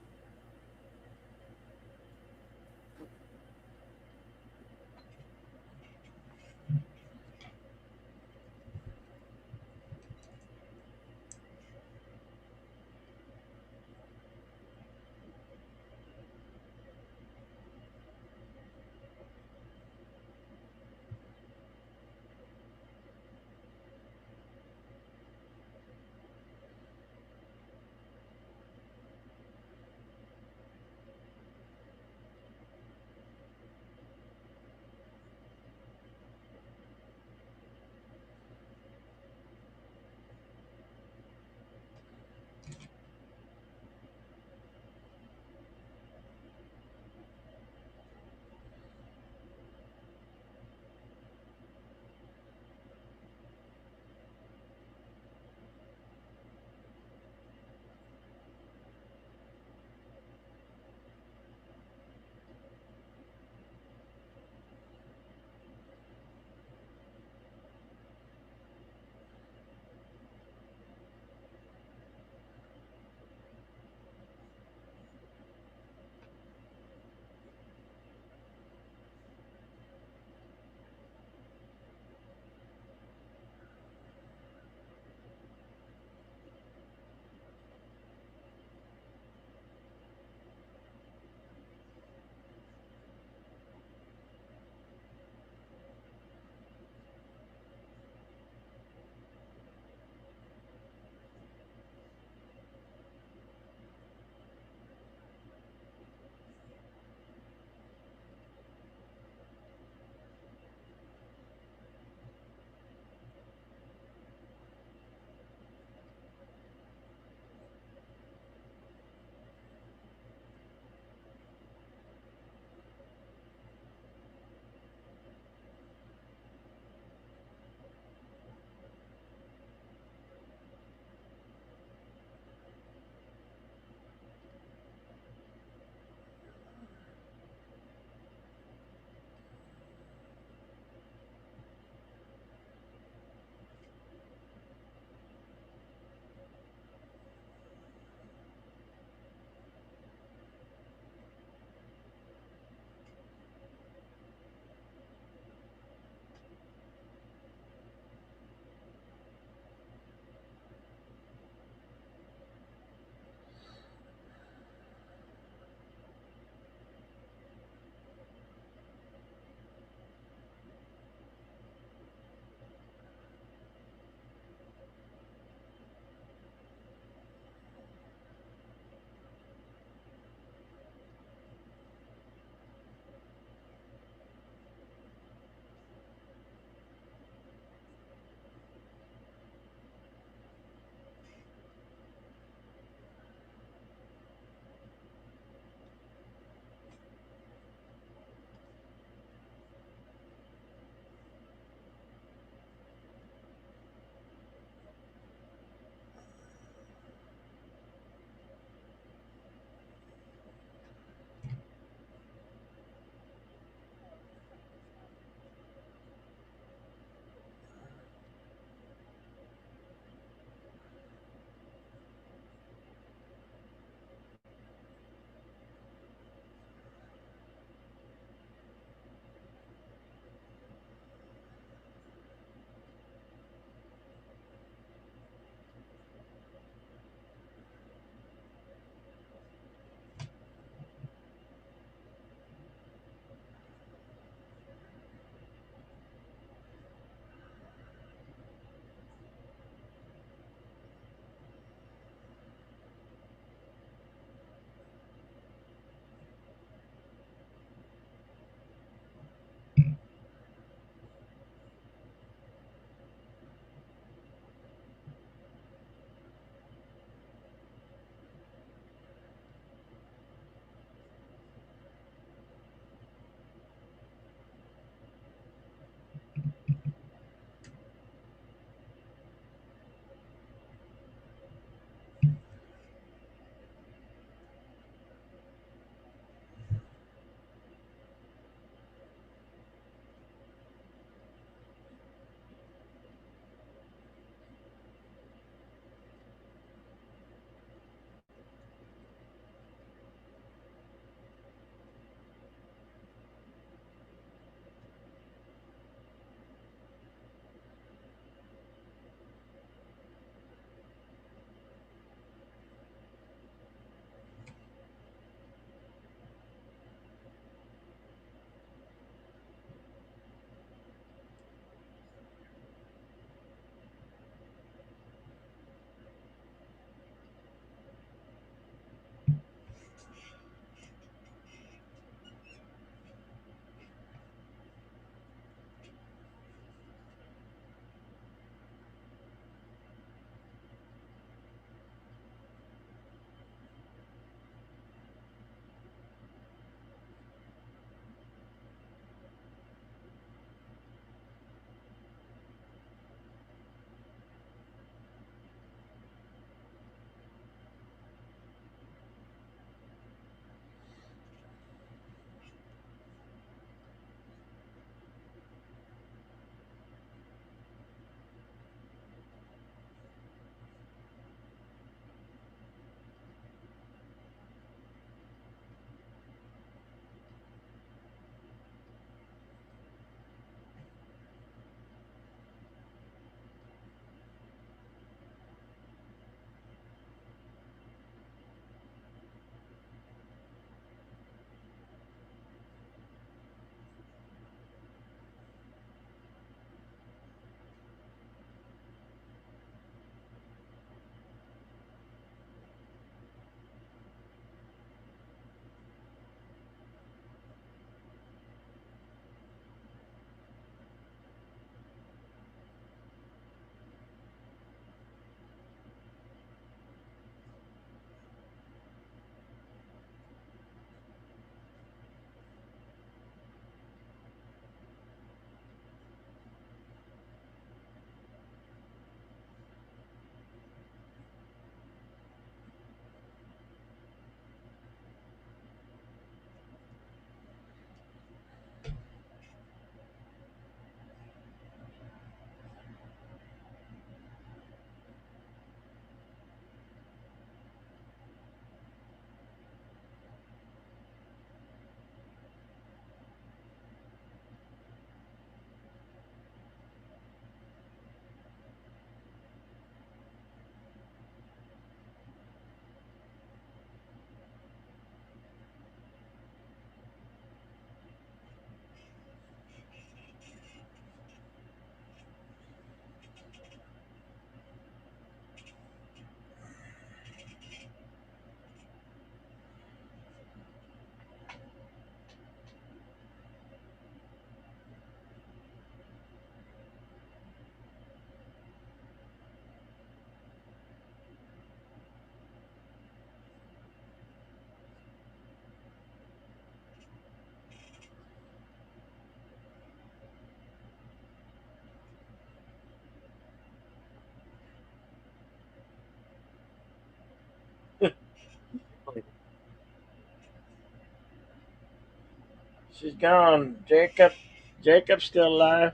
She's gone. Jacob's still alive.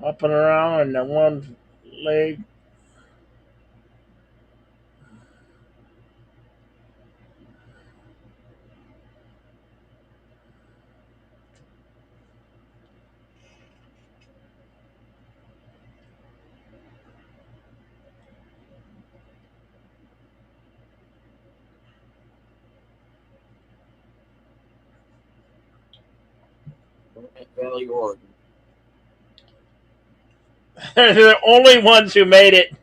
Up and around and that one leg. Valley, Oregon. They're the only ones who made it.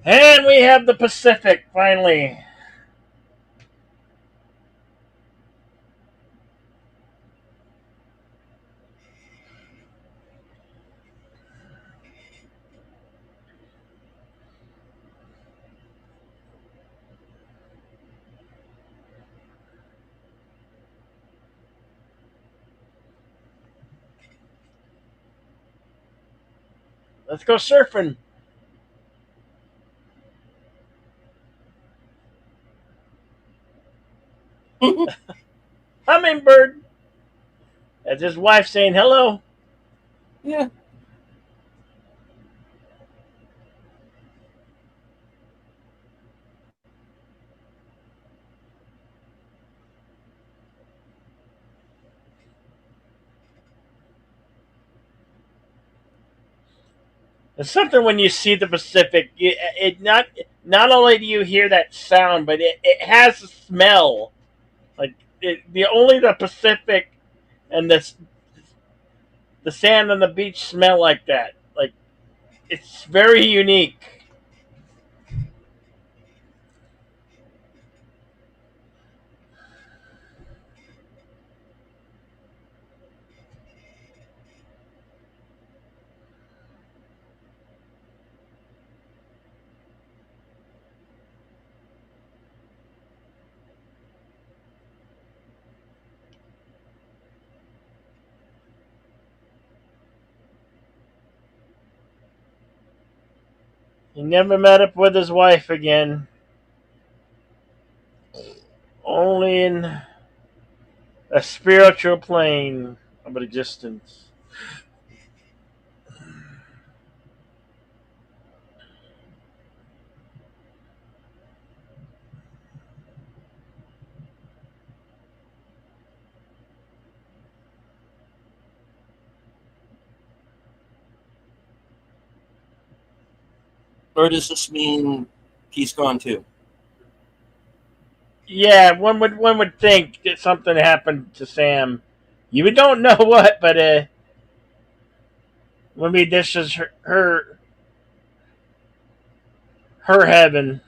And we have the Pacific finally. Let's go surfing. Hummingbird. That's his wife saying hello. Yeah. It's something when you see the Pacific. It not only do you hear that sound, but it has a smell. Like the only the Pacific and the sand on the beach smell like that. Like it's very unique. He never met up with his wife again. Only in a spiritual plane of existence. Or does this mean he's gone too? Yeah, one would think that something happened to Sam. You don't know what, but maybe this is her heaven.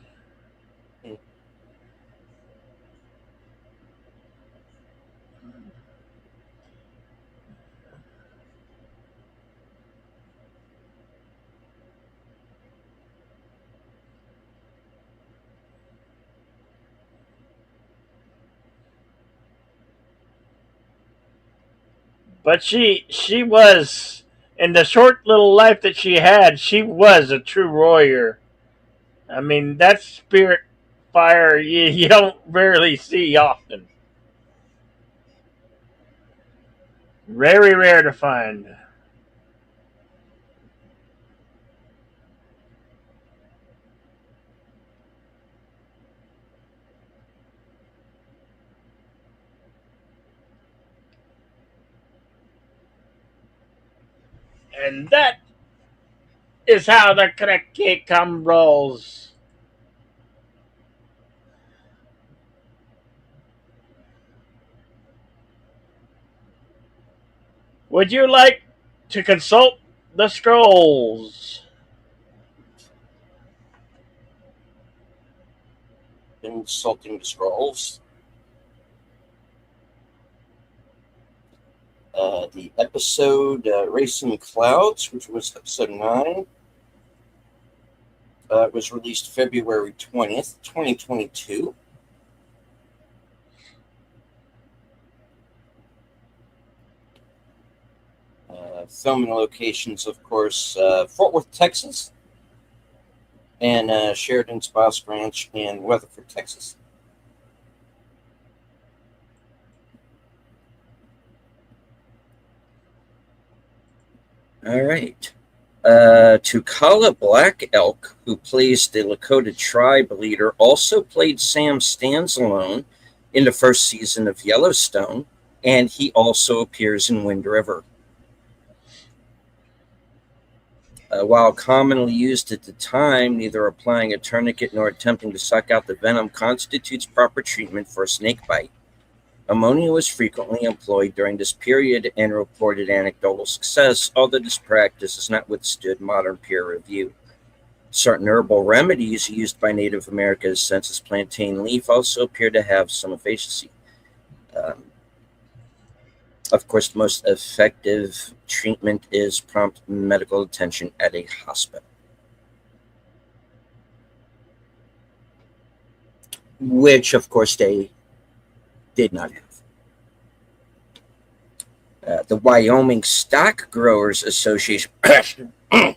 But she was in the short little life that she had. She was a true warrior. I mean, that spirit fire you don't rarely see often. Very rare to find. And that is how the cricket come rolls. Would you like to consult the scrolls? Insulting the scrolls. The episode Racing Clouds, which was episode 9, was released February 20th, 2022. Filming locations, of course, Fort Worth, Texas, and Sheridan's Bosque Ranch in Weatherford, Texas. All right. Tukala Black Elk, who plays the Lakota tribe leader, also played Sam Stansalone in the first season of Yellowstone, and he also appears in Wind River. While commonly used at the time, neither applying a tourniquet nor attempting to suck out the venom constitutes proper treatment for a snake bite. Ammonia was frequently employed during this period and reported anecdotal success, although this practice has not withstood modern peer review. Certain herbal remedies used by Native Americans, such as plantain leaf, also appear to have some efficacy. Of course, the most effective treatment is prompt medical attention at a hospital, which, of course, they did not have. The Wyoming Stock Growers Association. I'm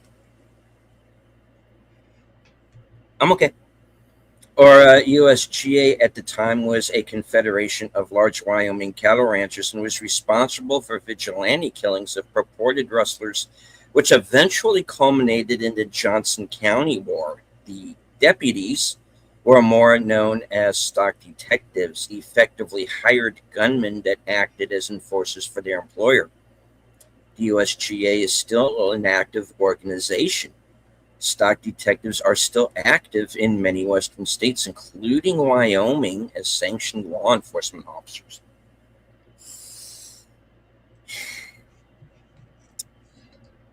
okay. Or USGA at the time was a confederation of large Wyoming cattle ranchers and was responsible for vigilante killings of purported rustlers, which eventually culminated in the Johnson County War. The deputies were more known as stock detectives, effectively hired gunmen that acted as enforcers for their employer. The USGA is still an active organization. Stock detectives are still active in many western states, including Wyoming, as sanctioned law enforcement officers.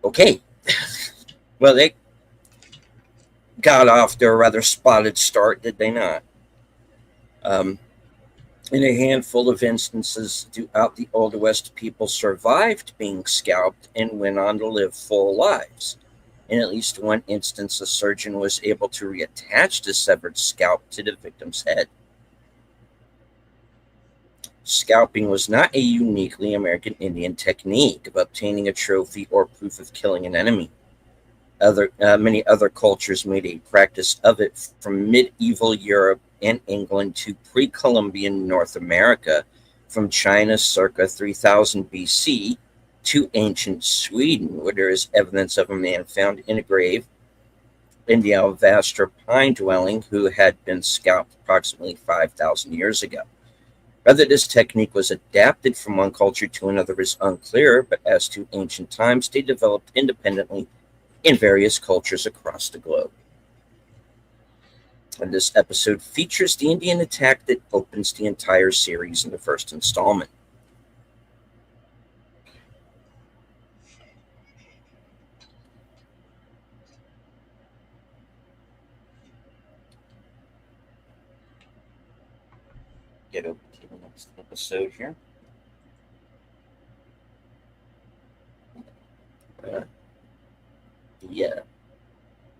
Okay. Well, they got off to a rather spotted start, did they not? In a handful of instances throughout the Old West, people survived being scalped and went on to live full lives. In at least one instance, a surgeon was able to reattach the severed scalp to the victim's head. Scalping was not a uniquely American Indian technique of obtaining a trophy or proof of killing an enemy. Many other cultures made a practice of it, from medieval Europe and England to pre-Columbian North America, from China circa 3000 BC to ancient Sweden, where there is evidence of a man found in a grave in the Alvastra pine dwelling who had been scalped approximately 5,000 years ago. Whether this technique was adapted from one culture to another is unclear, but as to ancient times, they developed independently in various cultures across the globe. And this episode features the Indian attack that opens the entire series in the first installment. Get over to the next episode here. Yeah.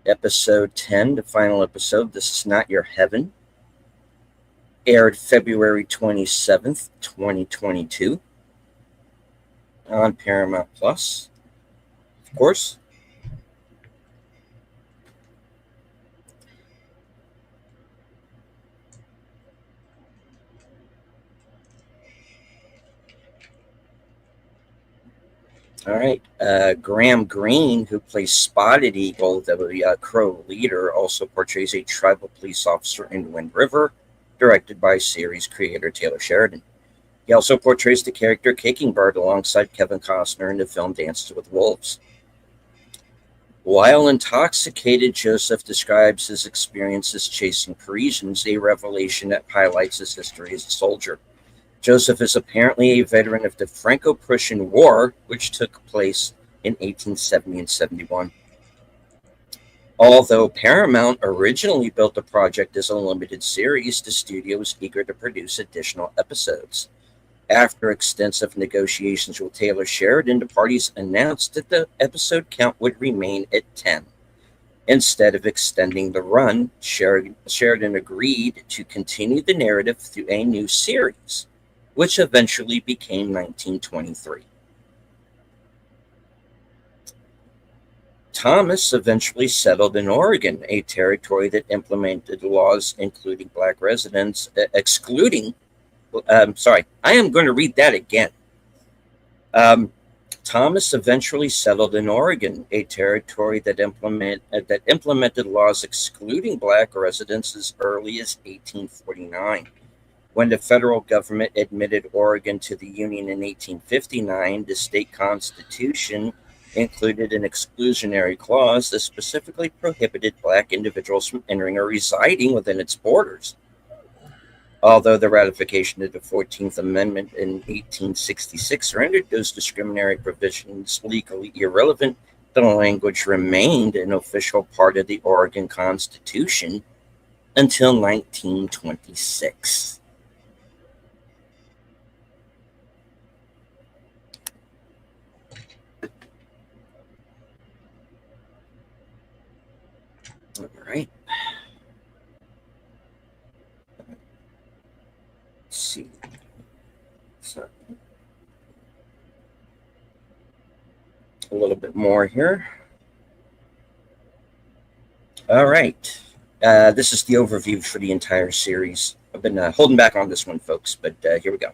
Episode 10, the final episode, This Is Not Your Heaven, aired February 27th, 2022, on Paramount Plus, of course. All right. Graham Greene, who plays Spotted Eagle, the Crow leader, also portrays a tribal police officer in Wind River, directed by series creator Taylor Sheridan. He also portrays the character Kickingbird alongside Kevin Costner in the film Dances with Wolves. While intoxicated, Joseph describes his experiences chasing Parisians, a revelation that highlights his history as a soldier. Joseph is apparently a veteran of the Franco-Prussian War, which took place in 1870 and 71. Although Paramount originally built the project as a limited series, the studio was eager to produce additional episodes. After extensive negotiations with Taylor Sheridan, the parties announced that the episode count would remain at 10. Instead of extending the run, Sheridan agreed to continue the narrative through a new series, which eventually became 1923. Thomas eventually settled in Oregon, a territory that implemented laws including black residents, excluding. Sorry, I am going to read that again. Um, Thomas eventually settled in Oregon, a territory that implemented laws excluding black residents as early as 1849. When the federal government admitted Oregon to the Union in 1859, the state constitution included an exclusionary clause that specifically prohibited black individuals from entering or residing within its borders. Although the ratification of the 14th Amendment in 1866 rendered those discriminatory provisions legally irrelevant, the language remained an official part of the Oregon Constitution until 1926. All right. Let's see. So, a little bit more here. All right. This is the overview for the entire series. I've been holding back on this one, folks, but here we go.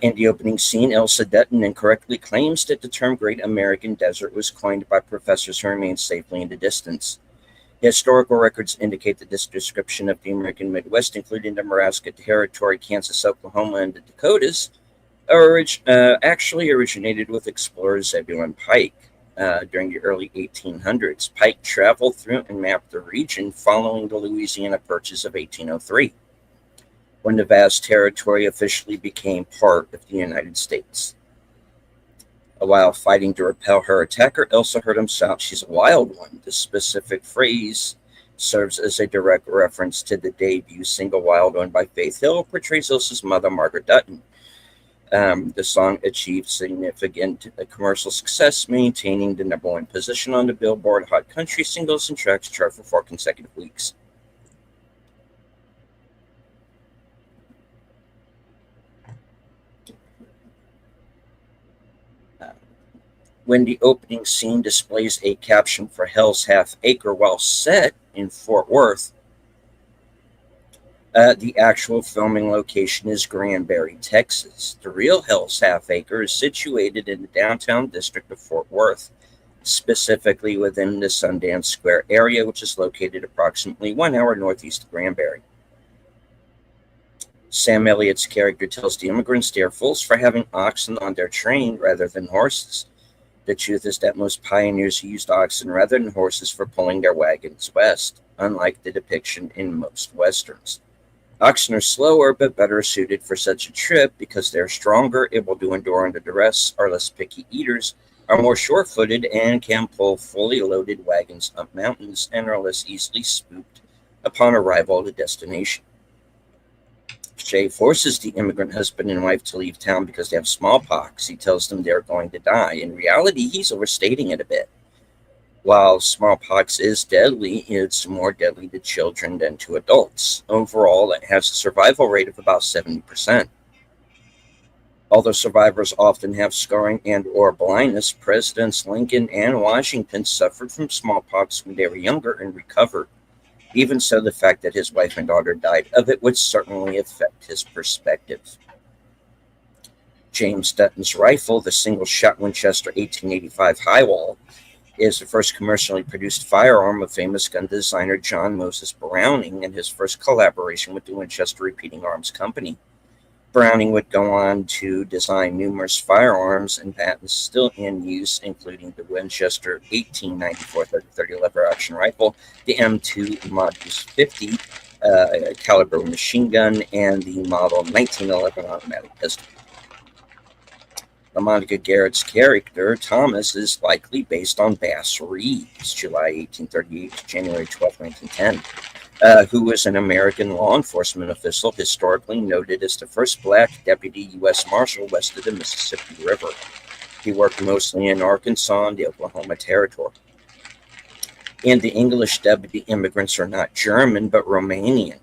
In the opening scene, Elsa Dutton incorrectly claims that the term Great American Desert was coined by professors who remain safely in the distance. Historical records indicate that this description of the American Midwest, including the Nebraska Territory, Kansas, Oklahoma, and the Dakotas, actually originated with explorer Zebulon Pike. During the early 1800s, Pike traveled through and mapped the region following the Louisiana Purchase of 1803, when the vast territory officially became part of the United States. While fighting to repel her attacker, Elsa heard him shout, "She's a wild one." This specific phrase serves as a direct reference to the debut single "Wild One" by Faith Hill, portrays Elsa's mother, Margaret Dutton. The song achieved significant commercial success, maintaining the #1 position on the Billboard Hot Country Singles and Tracks chart for 4 consecutive weeks. When the opening scene displays a caption for Hell's Half Acre while set in Fort Worth, the actual filming location is Granbury, Texas. The real Hell's Half Acre is situated in the downtown district of Fort Worth, specifically within the Sundance Square area, which is located approximately 1 hour northeast of Granbury. Sam Elliott's character tells the immigrants they are fools for having oxen on their train rather than horses. The truth is that most pioneers used oxen rather than horses for pulling their wagons west, unlike the depiction in most westerns. Oxen are slower but better suited for such a trip because they're stronger, able to endure under duress, are less picky eaters, are more sure-footed, and can pull fully loaded wagons up mountains and are less easily spooked upon arrival at a destination. Shay forces the immigrant husband and wife to leave town because they have smallpox. He tells them they're going to die. In reality, he's overstating it a bit. While smallpox is deadly, it's more deadly to children than to adults. Overall, it has a survival rate of about 70%. Although survivors often have scarring and or blindness, Presidents Lincoln and Washington suffered from smallpox when they were younger and recovered. Even so, the fact that his wife and daughter died of it would certainly affect his perspective. James Dutton's rifle, the single-shot Winchester 1885 Highwall, is the first commercially produced firearm of famous gun designer John Moses Browning and his first collaboration with the Winchester Repeating Arms Company. Browning would go on to design numerous firearms and patents still in use, including the Winchester 1894 30-30 lever action rifle, the M2 Modus 50, caliber machine gun, and the model 1911 automatic pistol. LaMonica Garrett's character, Thomas, is likely based on Bass Reeves, July 1838 to January 12, 1910, who was an American law enforcement official historically noted as the first black deputy U.S. Marshal west of the Mississippi River. He worked mostly in Arkansas and the Oklahoma Territory. And the English deputy immigrants are not German, but Romanian.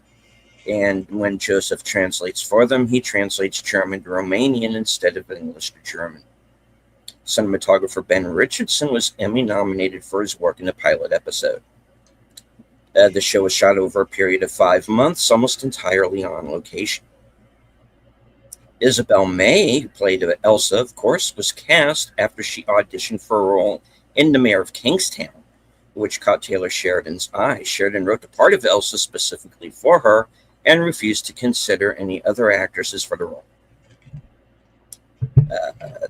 And when Joseph translates for them, he translates German to Romanian instead of English to German. Cinematographer Ben Richardson was Emmy nominated for his work in the pilot episode. The show was shot over a period of 5 months, almost entirely on location. Isabel May, who played Elsa, of course, was cast after she auditioned for a role in The Mayor of Kingstown, which caught Taylor Sheridan's eye. Sheridan wrote the part of Elsa specifically for her and refused to consider any other actresses for the role.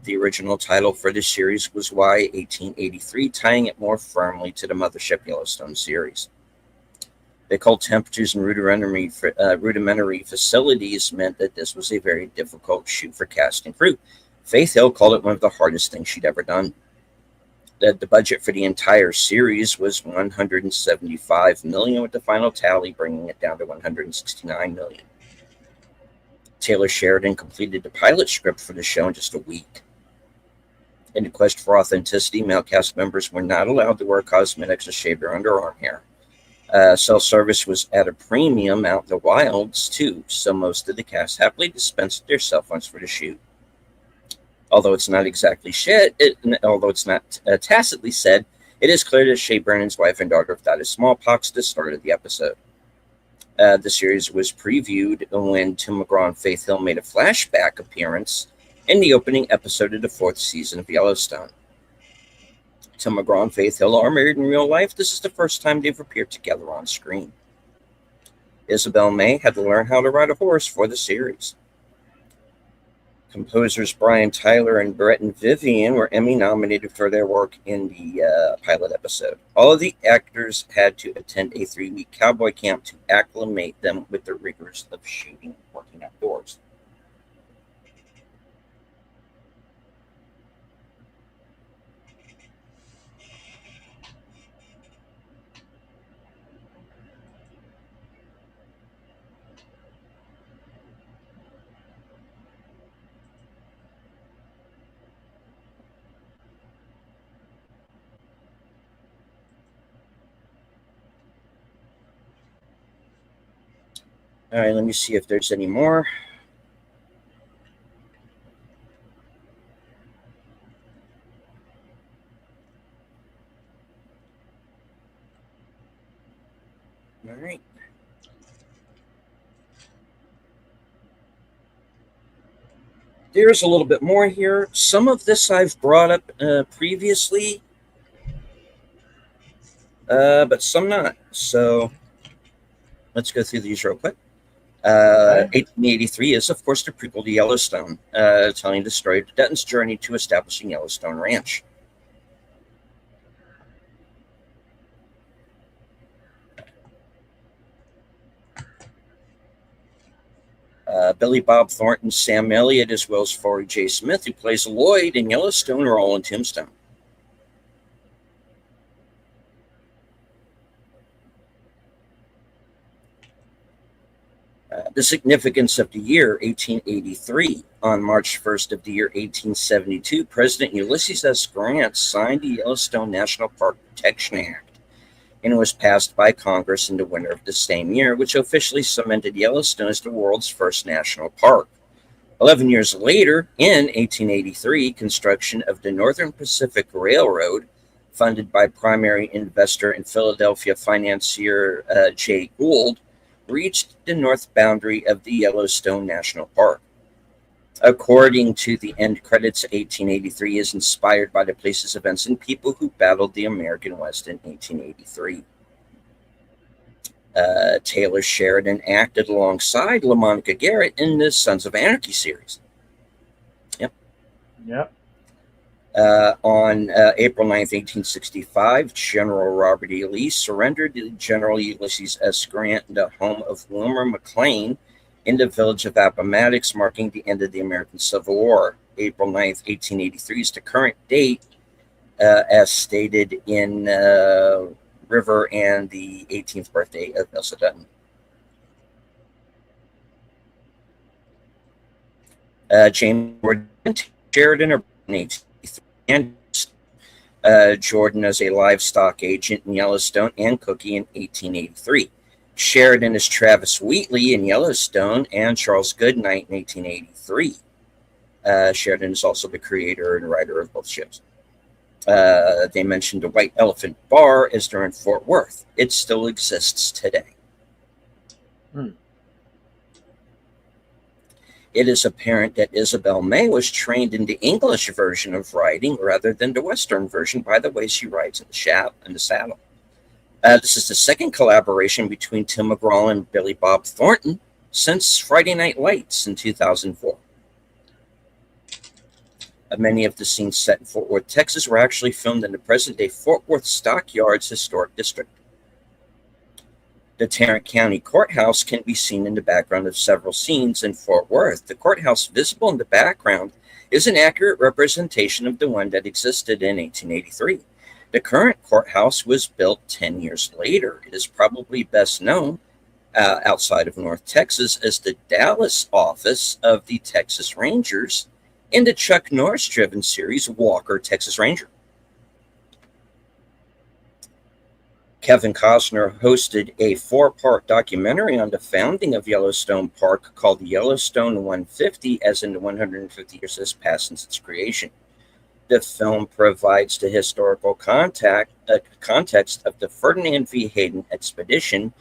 The original title for this series was Y 1883, tying it more firmly to the mothership Yellowstone series. The cold temperatures and rudimentary facilities meant that this was a very difficult shoot for cast and crew. Faith Hill called it one of the hardest things she'd ever done. The budget for the entire series was $175 million, with the final tally bringing it down to $169 million. Taylor Sheridan completed the pilot script for the show in just a week. In the quest for authenticity, male cast members were not allowed to wear cosmetics or shave their underarm hair. Cell service was at a premium out in the wilds, too, so most of the cast happily dispensed their cell phones for the shoot. Although it's not tacitly said, it is clear that Shea Brennan's wife and daughter have died of smallpox at the start of the episode. The series was previewed when Tim McGraw and Faith Hill made a flashback appearance in the opening episode of the 4th season of Yellowstone. Tim McGraw and Faith Hill are married in real life. This is the first time they've appeared together on screen. Isabel May had to learn how to ride a horse for the series. Composers Brian Tyler and Bretton Vivian were Emmy nominated for their work in the pilot episode. All of the actors had to attend a 3-week cowboy camp to acclimate them with the rigors of shooting and working outdoors. All right, let me see if there's any more. All right. There's a little bit more here. Some of this I've brought up previously, but some not. So let's go through these real quick. 1883 is, of course, the prequel to Yellowstone, telling the story of Dutton's journey to establishing Yellowstone Ranch. Billy Bob Thornton, Sam Elliott, as well as Forey J. Smith, who plays Lloyd in Yellowstone, are all in Tombstone. The significance of the year 1883. On March 1st of the year 1872, President Ulysses S. Grant signed the Yellowstone National Park Protection Act, and it was passed by Congress in the winter of the same year, which officially cemented Yellowstone as the world's first national park. 11 years later, in 1883, construction of the Northern Pacific Railroad, funded by primary investor and Philadelphia financier Jay Gould, reached the north boundary of the Yellowstone National Park. According to the end credits, 1883 is inspired by the places, events, and people who battled the American West in 1883. Taylor Sheridan acted alongside LaMonica Garrett in the Sons of Anarchy series. Yep. On April 9th, 1865, General Robert E. Lee surrendered to General Ulysses S. Grant, the home of Wilmer McLean, in the village of Appomattox, marking the end of the American Civil War. April 9th, 1883 is the current date, as stated in River and the 18th birthday of Elsa Dutton. James Jordan Sheridan in 1883, and Jordan as a livestock agent in Yellowstone and Cookie in 1883. Sheridan as Travis Wheatley in Yellowstone and Charles Goodnight in 1883. Sheridan is also the creator and writer of both shows. They mentioned the White Elephant Bar as they're in Fort Worth. It still exists today. It is apparent that Isabel May was trained in the English version of riding rather than the Western version by the way she rides in the saddle. This is the second collaboration between Tim McGraw and Billy Bob Thornton since Friday Night Lights in 2004. Many of the scenes set in Fort Worth, Texas were actually filmed in the present-day Fort Worth Stockyards Historic District. The Tarrant County Courthouse can be seen in the background of several scenes in Fort Worth. The courthouse visible in the background is an accurate representation of the one that existed in 1883. The current courthouse was built 10 years later. It is probably best known outside of North Texas as the Dallas office of the Texas Rangers in the Chuck Norris-driven series Walker, Texas Ranger. Kevin Costner hosted a 4-part documentary on the founding of Yellowstone Park called Yellowstone 150, as in the 150 years has passed since its creation. The film provides the historical context of the Ferdinand V. Hayden expedition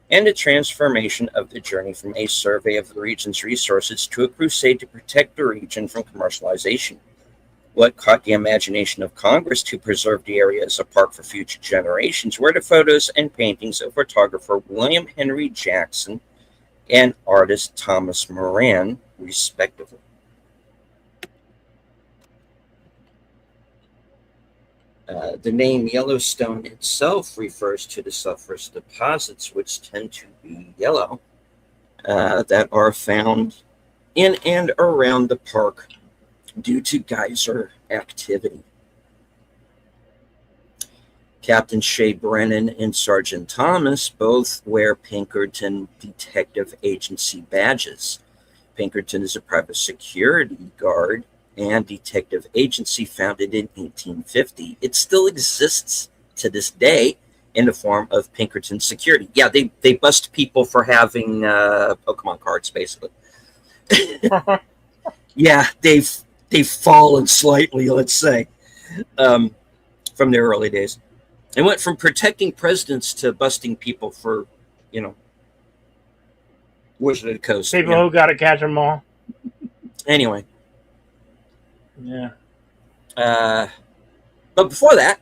and the transformation of the journey from a survey of the region's resources to a crusade to protect the region from commercialization. What caught the imagination of Congress to preserve the area as a park for future generations were the photos and paintings of photographer William Henry Jackson and artist Thomas Moran, respectively. The name Yellowstone itself refers to the sulfurous deposits, which tend to be yellow, that are found in and around the park due to geyser activity. Captain Shea Brennan and Sergeant Thomas both wear Pinkerton Detective Agency badges. Pinkerton is a private security guard and detective agency founded in 1850. It still exists to this day in the form of Pinkerton Security. Yeah, they bust people for having Pokemon cards, basically. Yeah, they've fallen slightly, let's say, from their early days. It went from protecting presidents to busting people for, Wizard of the Coast. People who got to catch them all. Anyway. Yeah. But before that,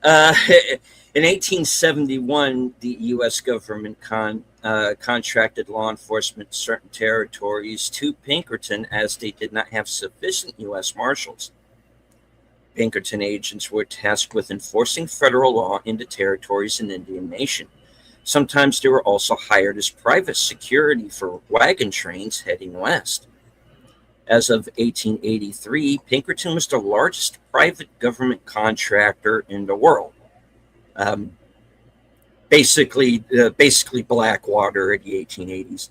in 1871, the U.S. government contracted law enforcement in certain territories to Pinkerton as they did not have sufficient U.S. Marshals. Pinkerton agents were tasked with enforcing federal law in the territories in Indian Nation. Sometimes they were also hired as private security for wagon trains heading west. As of 1883, Pinkerton was the largest private government contractor in the world. Basically Blackwater in the 1880s.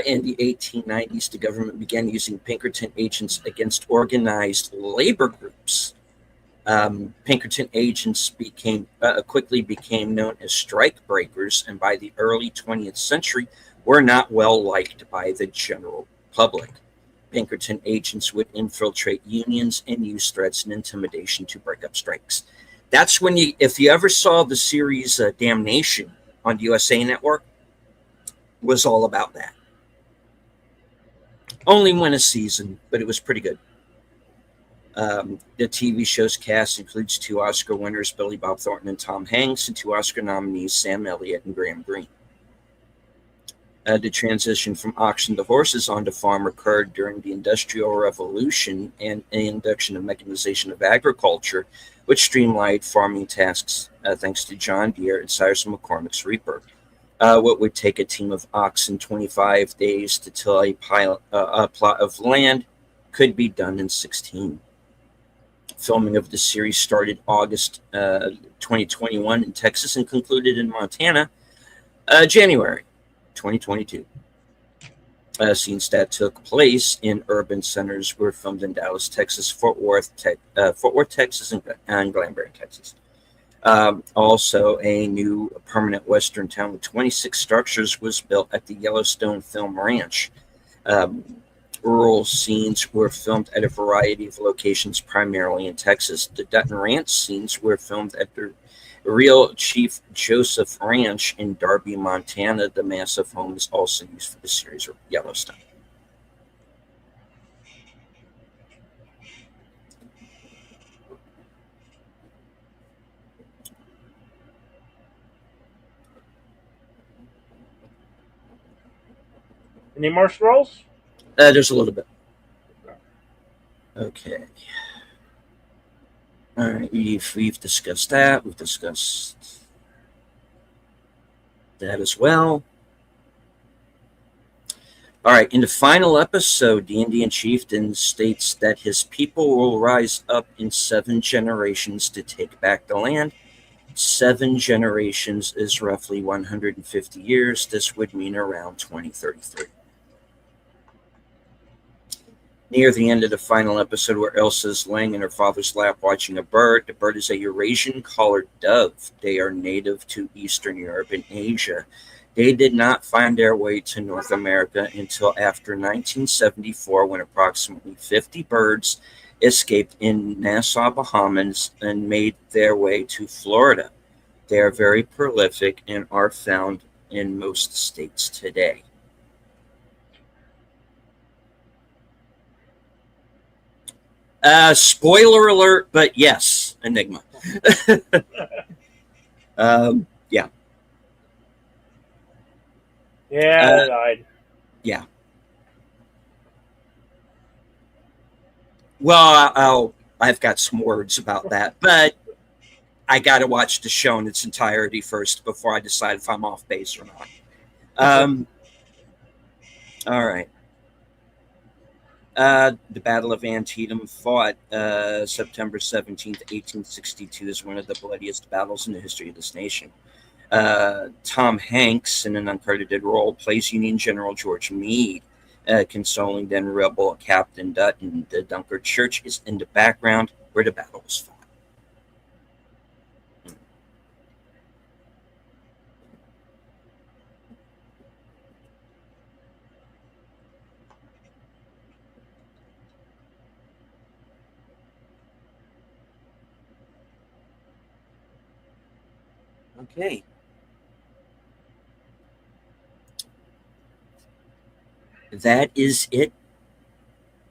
In the 1890s, the government began using Pinkerton agents against organized labor groups. Pinkerton agents quickly became known as strike breakers, and by the early 20th century, were not well liked by the general public. Pinkerton agents would infiltrate unions and use threats and intimidation to break up strikes. That's when if you ever saw the series Damnation on the USA Network, was all about that. Only went a season, but it was pretty good. The TV show's cast includes 2 Oscar winners, Billy Bob Thornton and Tom Hanks, and 2 Oscar nominees, Sam Elliott and Graham Greene. The transition from oxen to horses onto farm occurred during the Industrial Revolution and the introduction of mechanization of agriculture, which streamlined farming tasks thanks to John Deere and Cyrus McCormick's Reaper. What would take a team of oxen 25 days to till a plot of land could be done in 16. Filming of the series started August 2021 in Texas and concluded in Montana January 2022. Scenes that took place in urban centers were filmed in Dallas, Texas, Fort Worth, Texas, and Glenburn, Texas. Also, a new permanent Western town with 26 structures was built at the Yellowstone Film Ranch. Rural scenes were filmed at a variety of locations, primarily in Texas. The Dutton Ranch scenes were filmed at the Real Chief Joseph Ranch in Darby, Montana. The massive home is also used for the series Yellowstone. Any more scrolls? There's a little bit. Okay. All right, we've discussed that. We've discussed that as well. All right, in the final episode, the Indian chieftain states that his people will rise up in 7 generations to take back the land. 7 generations is roughly 150 years. This would mean around 2033. Near the end of the final episode, where Elsa is laying in her father's lap watching a bird, the bird is a Eurasian collared dove. They are native to Eastern Europe and Asia. They did not find their way to North America until after 1974, when approximately 50 birds escaped in Nassau, Bahamas, and made their way to Florida. They are very prolific and are found in most states today. Spoiler alert, but yes, Enigma. Yeah. Yeah, I died. Yeah. Well, I've got some words about that, but I got to watch the show in its entirety first before I decide if I'm off base or not. All right. The Battle of Antietam, fought September 17th, 1862, is one of the bloodiest battles in the history of this nation. Tom Hanks, in an uncredited role, plays Union General George Meade, consoling then rebel Captain Dutton. The Dunkard Church is in the background where the battle was fought. Okay. That is it.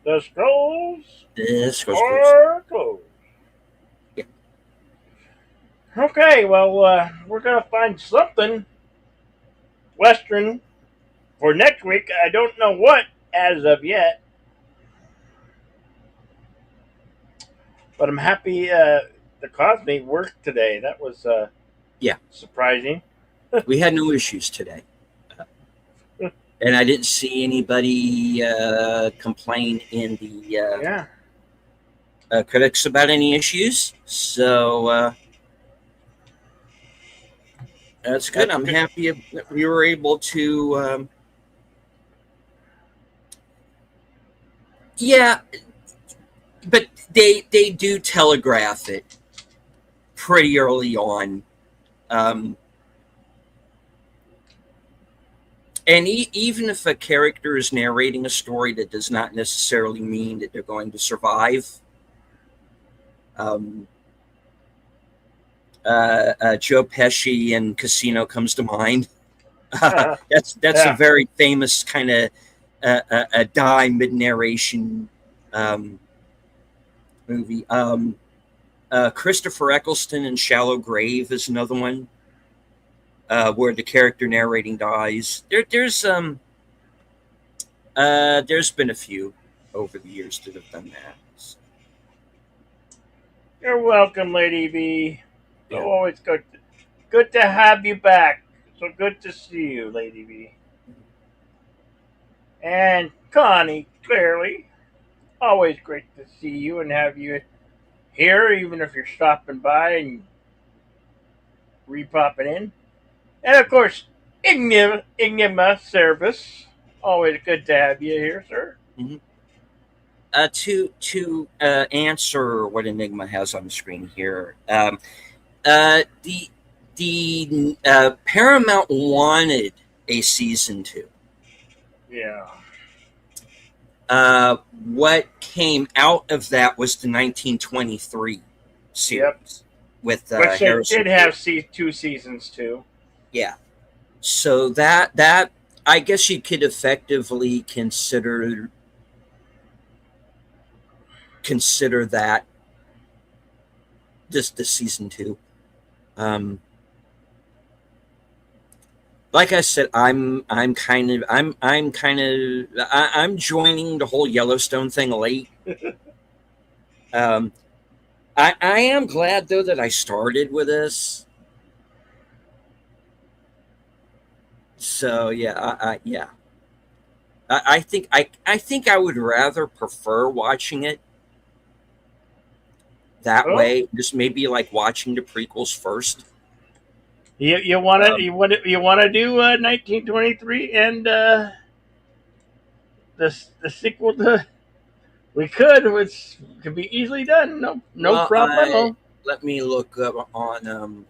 The scrolls Scrolls. are closed. Yeah. Okay, well, we're going to find something Western for next week. I don't know what as of yet. But I'm happy the Cosme worked today. That was surprising. We had no issues today. And I didn't see anybody complain in the critics about any issues. So that's good. I'm happy that we were able to. But they do telegraph it pretty early on. And even if a character is narrating a story, that does not necessarily mean that they're going to survive. Joe Pesci in Casino comes to mind. That's a very famous kind of a die mid-narration movie. Christopher Eccleston in Shallow Grave is another one. where the character narrating dies. There's been a few over the years that have done that. So, You're welcome, Lady V. So yeah. always good to have you back. So good to see you, Lady V. And Connie, clearly, always great to see you and have you here, even if you're stopping by and re-popping in. And of course, Enigma Service. Always good to have you here, sir. Mm-hmm. To answer what Enigma has on the screen here, the Paramount wanted a season two. Yeah. What came out of that was the 1923 Yep. series with Which they Harrison did Ford. have two seasons too. Yeah, so that I guess you could effectively consider that just the season two. Um, like I said, I'm joining the whole Yellowstone thing late. Um, I am glad though that I started with this. So yeah, I think I would rather prefer watching it that Oh, way. Just maybe like watching the prequels first. you want to Um, you want to do 1923 and the sequel to we could, which could be easily done. No well, I problemo. let me look up on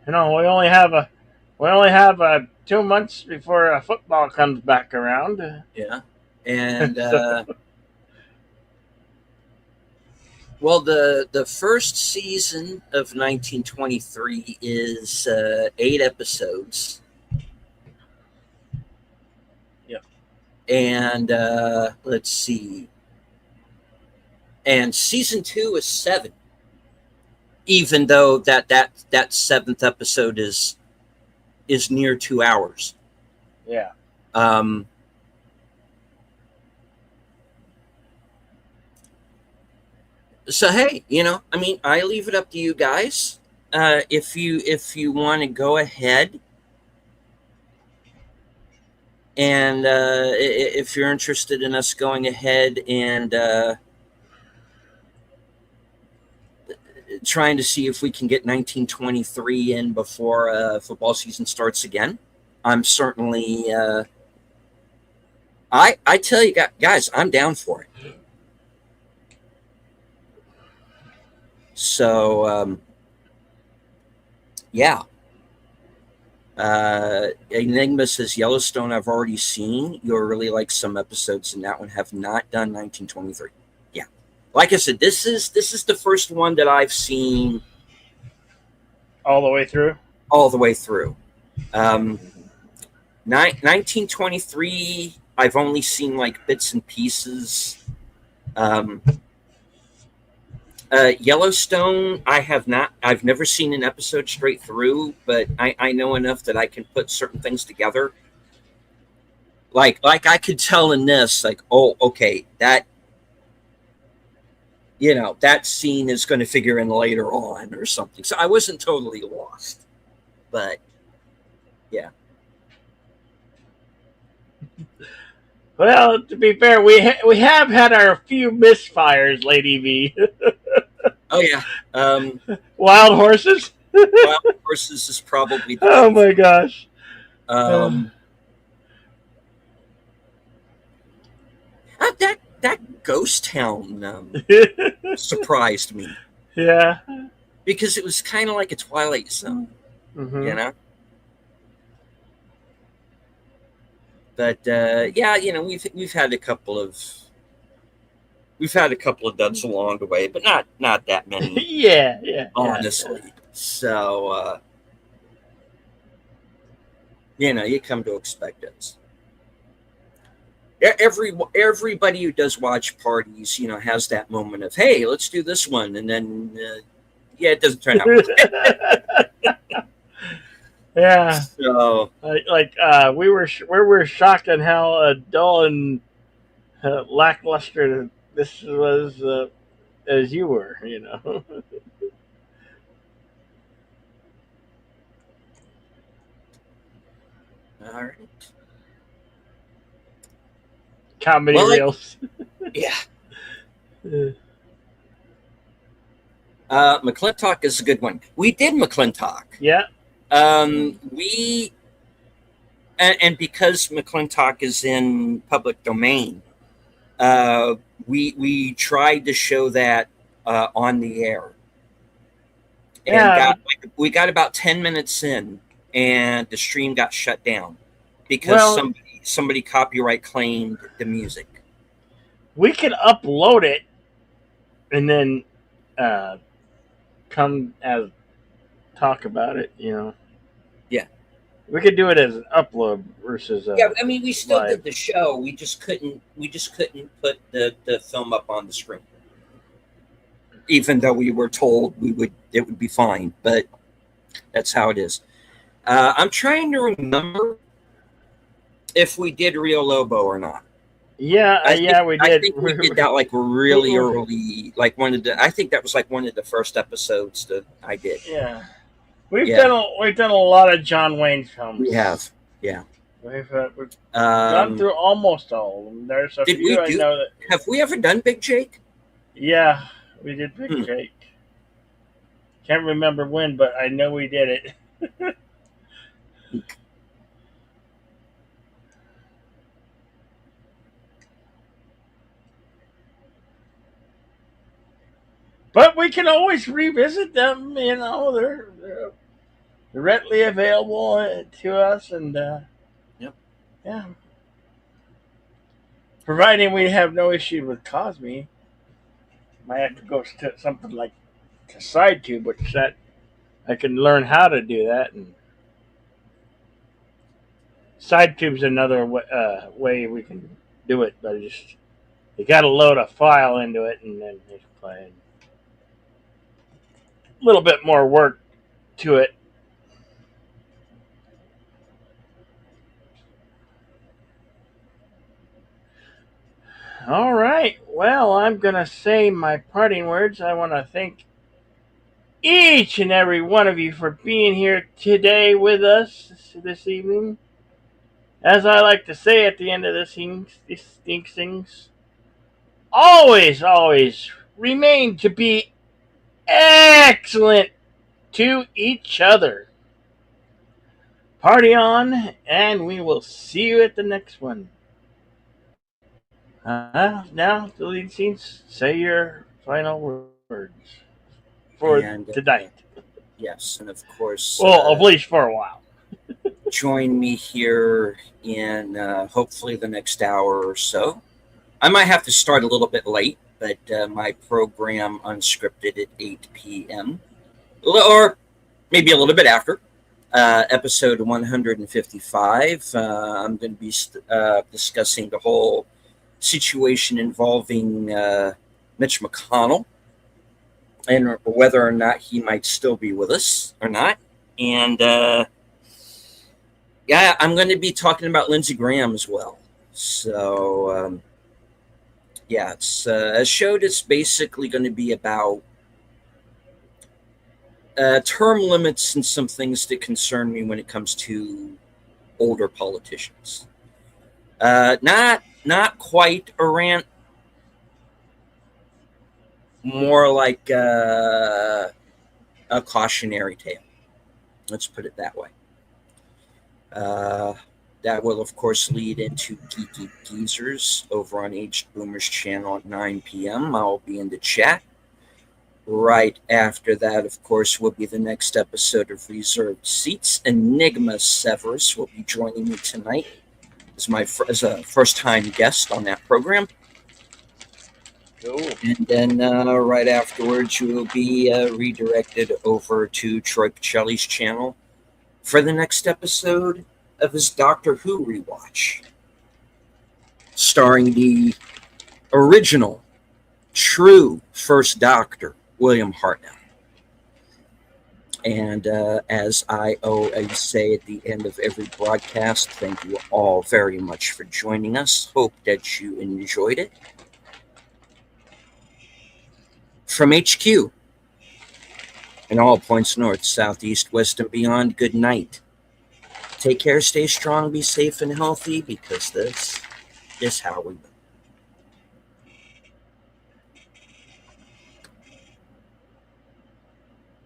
You know, we only have 2 months before football comes back around. yeah, and So well, the first season of 1923 is 8 episodes, yeah, and let's see, and season two is 7. Even though that seventh episode is near 2 hours. yeah. Um, so hey, I mean, I leave it up to you guys. If you want to go ahead and if you're interested in us going ahead and trying to see if we can get 1923 in before football season starts again, I'm certainly I tell you guys, I'm down for it. So yeah. Enigma says Yellowstone I've already seen. You'll really like some episodes in that one. Have not done 1923. Yeah. Like I said, this is the first one that I've seen All the way through. all the way through. 1923 I've only seen like bits and pieces. Um, Yellowstone, I've never seen an episode straight through, but I know enough that I can put certain things together. Like I could tell in this, like, oh, okay, that scene is going to figure in later on or something. So I wasn't totally lost, but yeah. Well, to be fair, we have had our few misfires, Lady V. Oh yeah. Wild horses. Wild Horses is probably the Oh big. my gosh. Uh, Um, that ghost town surprised me yeah. because it was kind of like a Twilight Zone, Mm-hmm. you know. But yeah, we've had a couple of duds along the way, but not that many, Yeah. honestly. So you come to expect it. Everybody who does watch parties, has that moment of, hey, let's do this one, and then Yeah, it doesn't turn out well. Yeah, So, we were shocked at how dull and lackluster this was as you were. You know, all right. comedy Well, reels. yeah. McClintock is a good one. We did McClintock. Yeah. We and because McClintock is in public domain, uh, we tried to show that on the air, and Yeah, we got about 10 minutes in, and the stream got shut down because well, somebody copyright claimed the music. we can upload it and then uh, come as talk about it. You know, Yeah, we could do it as an upload versus yeah. I mean, we still live. did the show. We just couldn't. We just couldn't put the film up on the screen, even though we were told we would. It would be fine, but that's how it is. I'm trying to remember if we did Rio Lobo or not. Yeah, yeah, we I did. think we did that like really early, like one of the. I think that was like one of the first episodes that I did. Yeah, Yeah, we've done a lot of John Wayne films. we have. Yeah. We've gone through almost all of them. There's a Did few we I do? know that. Have we ever done Big Jake? Yeah, we did Big Jake. Can't remember when, but I know we did it. But we can always revisit them. You know, they're readily available to us, and Yep. yeah, providing we have no issue with Cosme. Might have to go to something like to SideTube, which that I can learn how to do that. And SideTube's another way we can do it, but just you got to load a file into it and then just play. A little bit more work to it. All right. Well, I'm going to say my parting words. I want to thank each and every one of you for being here today with us this evening. As I like to say at the end of these things, always, always remain to be excellent to each other. Party on, and we will see you at the next one. Now, the lead scenes, say your final words for And tonight. yes, and of course, Well, at least for a while. join me here in hopefully the next hour or so. I might have to start a little bit late, but my program unscripted at 8 p.m. or maybe a little bit after. Episode 155. I'm going to be discussing the whole situation involving Mitch McConnell and whether or not he might still be with us or not. And yeah, I'm going to be talking about Lindsey Graham as well. So yeah, it's a show that's basically going to be about term limits and some things that concern me when it comes to older politicians. Not quite a rant, more like a cautionary tale. Let's put it that way. That will, of course, lead into Geeky Geezers over on H Boomer's channel at 9 p.m. I'll be in the chat. Right after that, of course, will be the next episode of Reserved Seats. Enigma Severus will be joining me tonight as a first-time guest on that program. Cool. And then right afterwards, you will be redirected over to Troy Pacelli's channel for the next episode of his Doctor Who rewatch, starring the original, true First Doctor, William Hartnell. And as I always say at the end of every broadcast, thank you all very much for joining us. Hope that you enjoyed it. From HQ and all points north, south, east, west, and beyond, good night. Take care, stay strong, be safe and healthy, because this is how we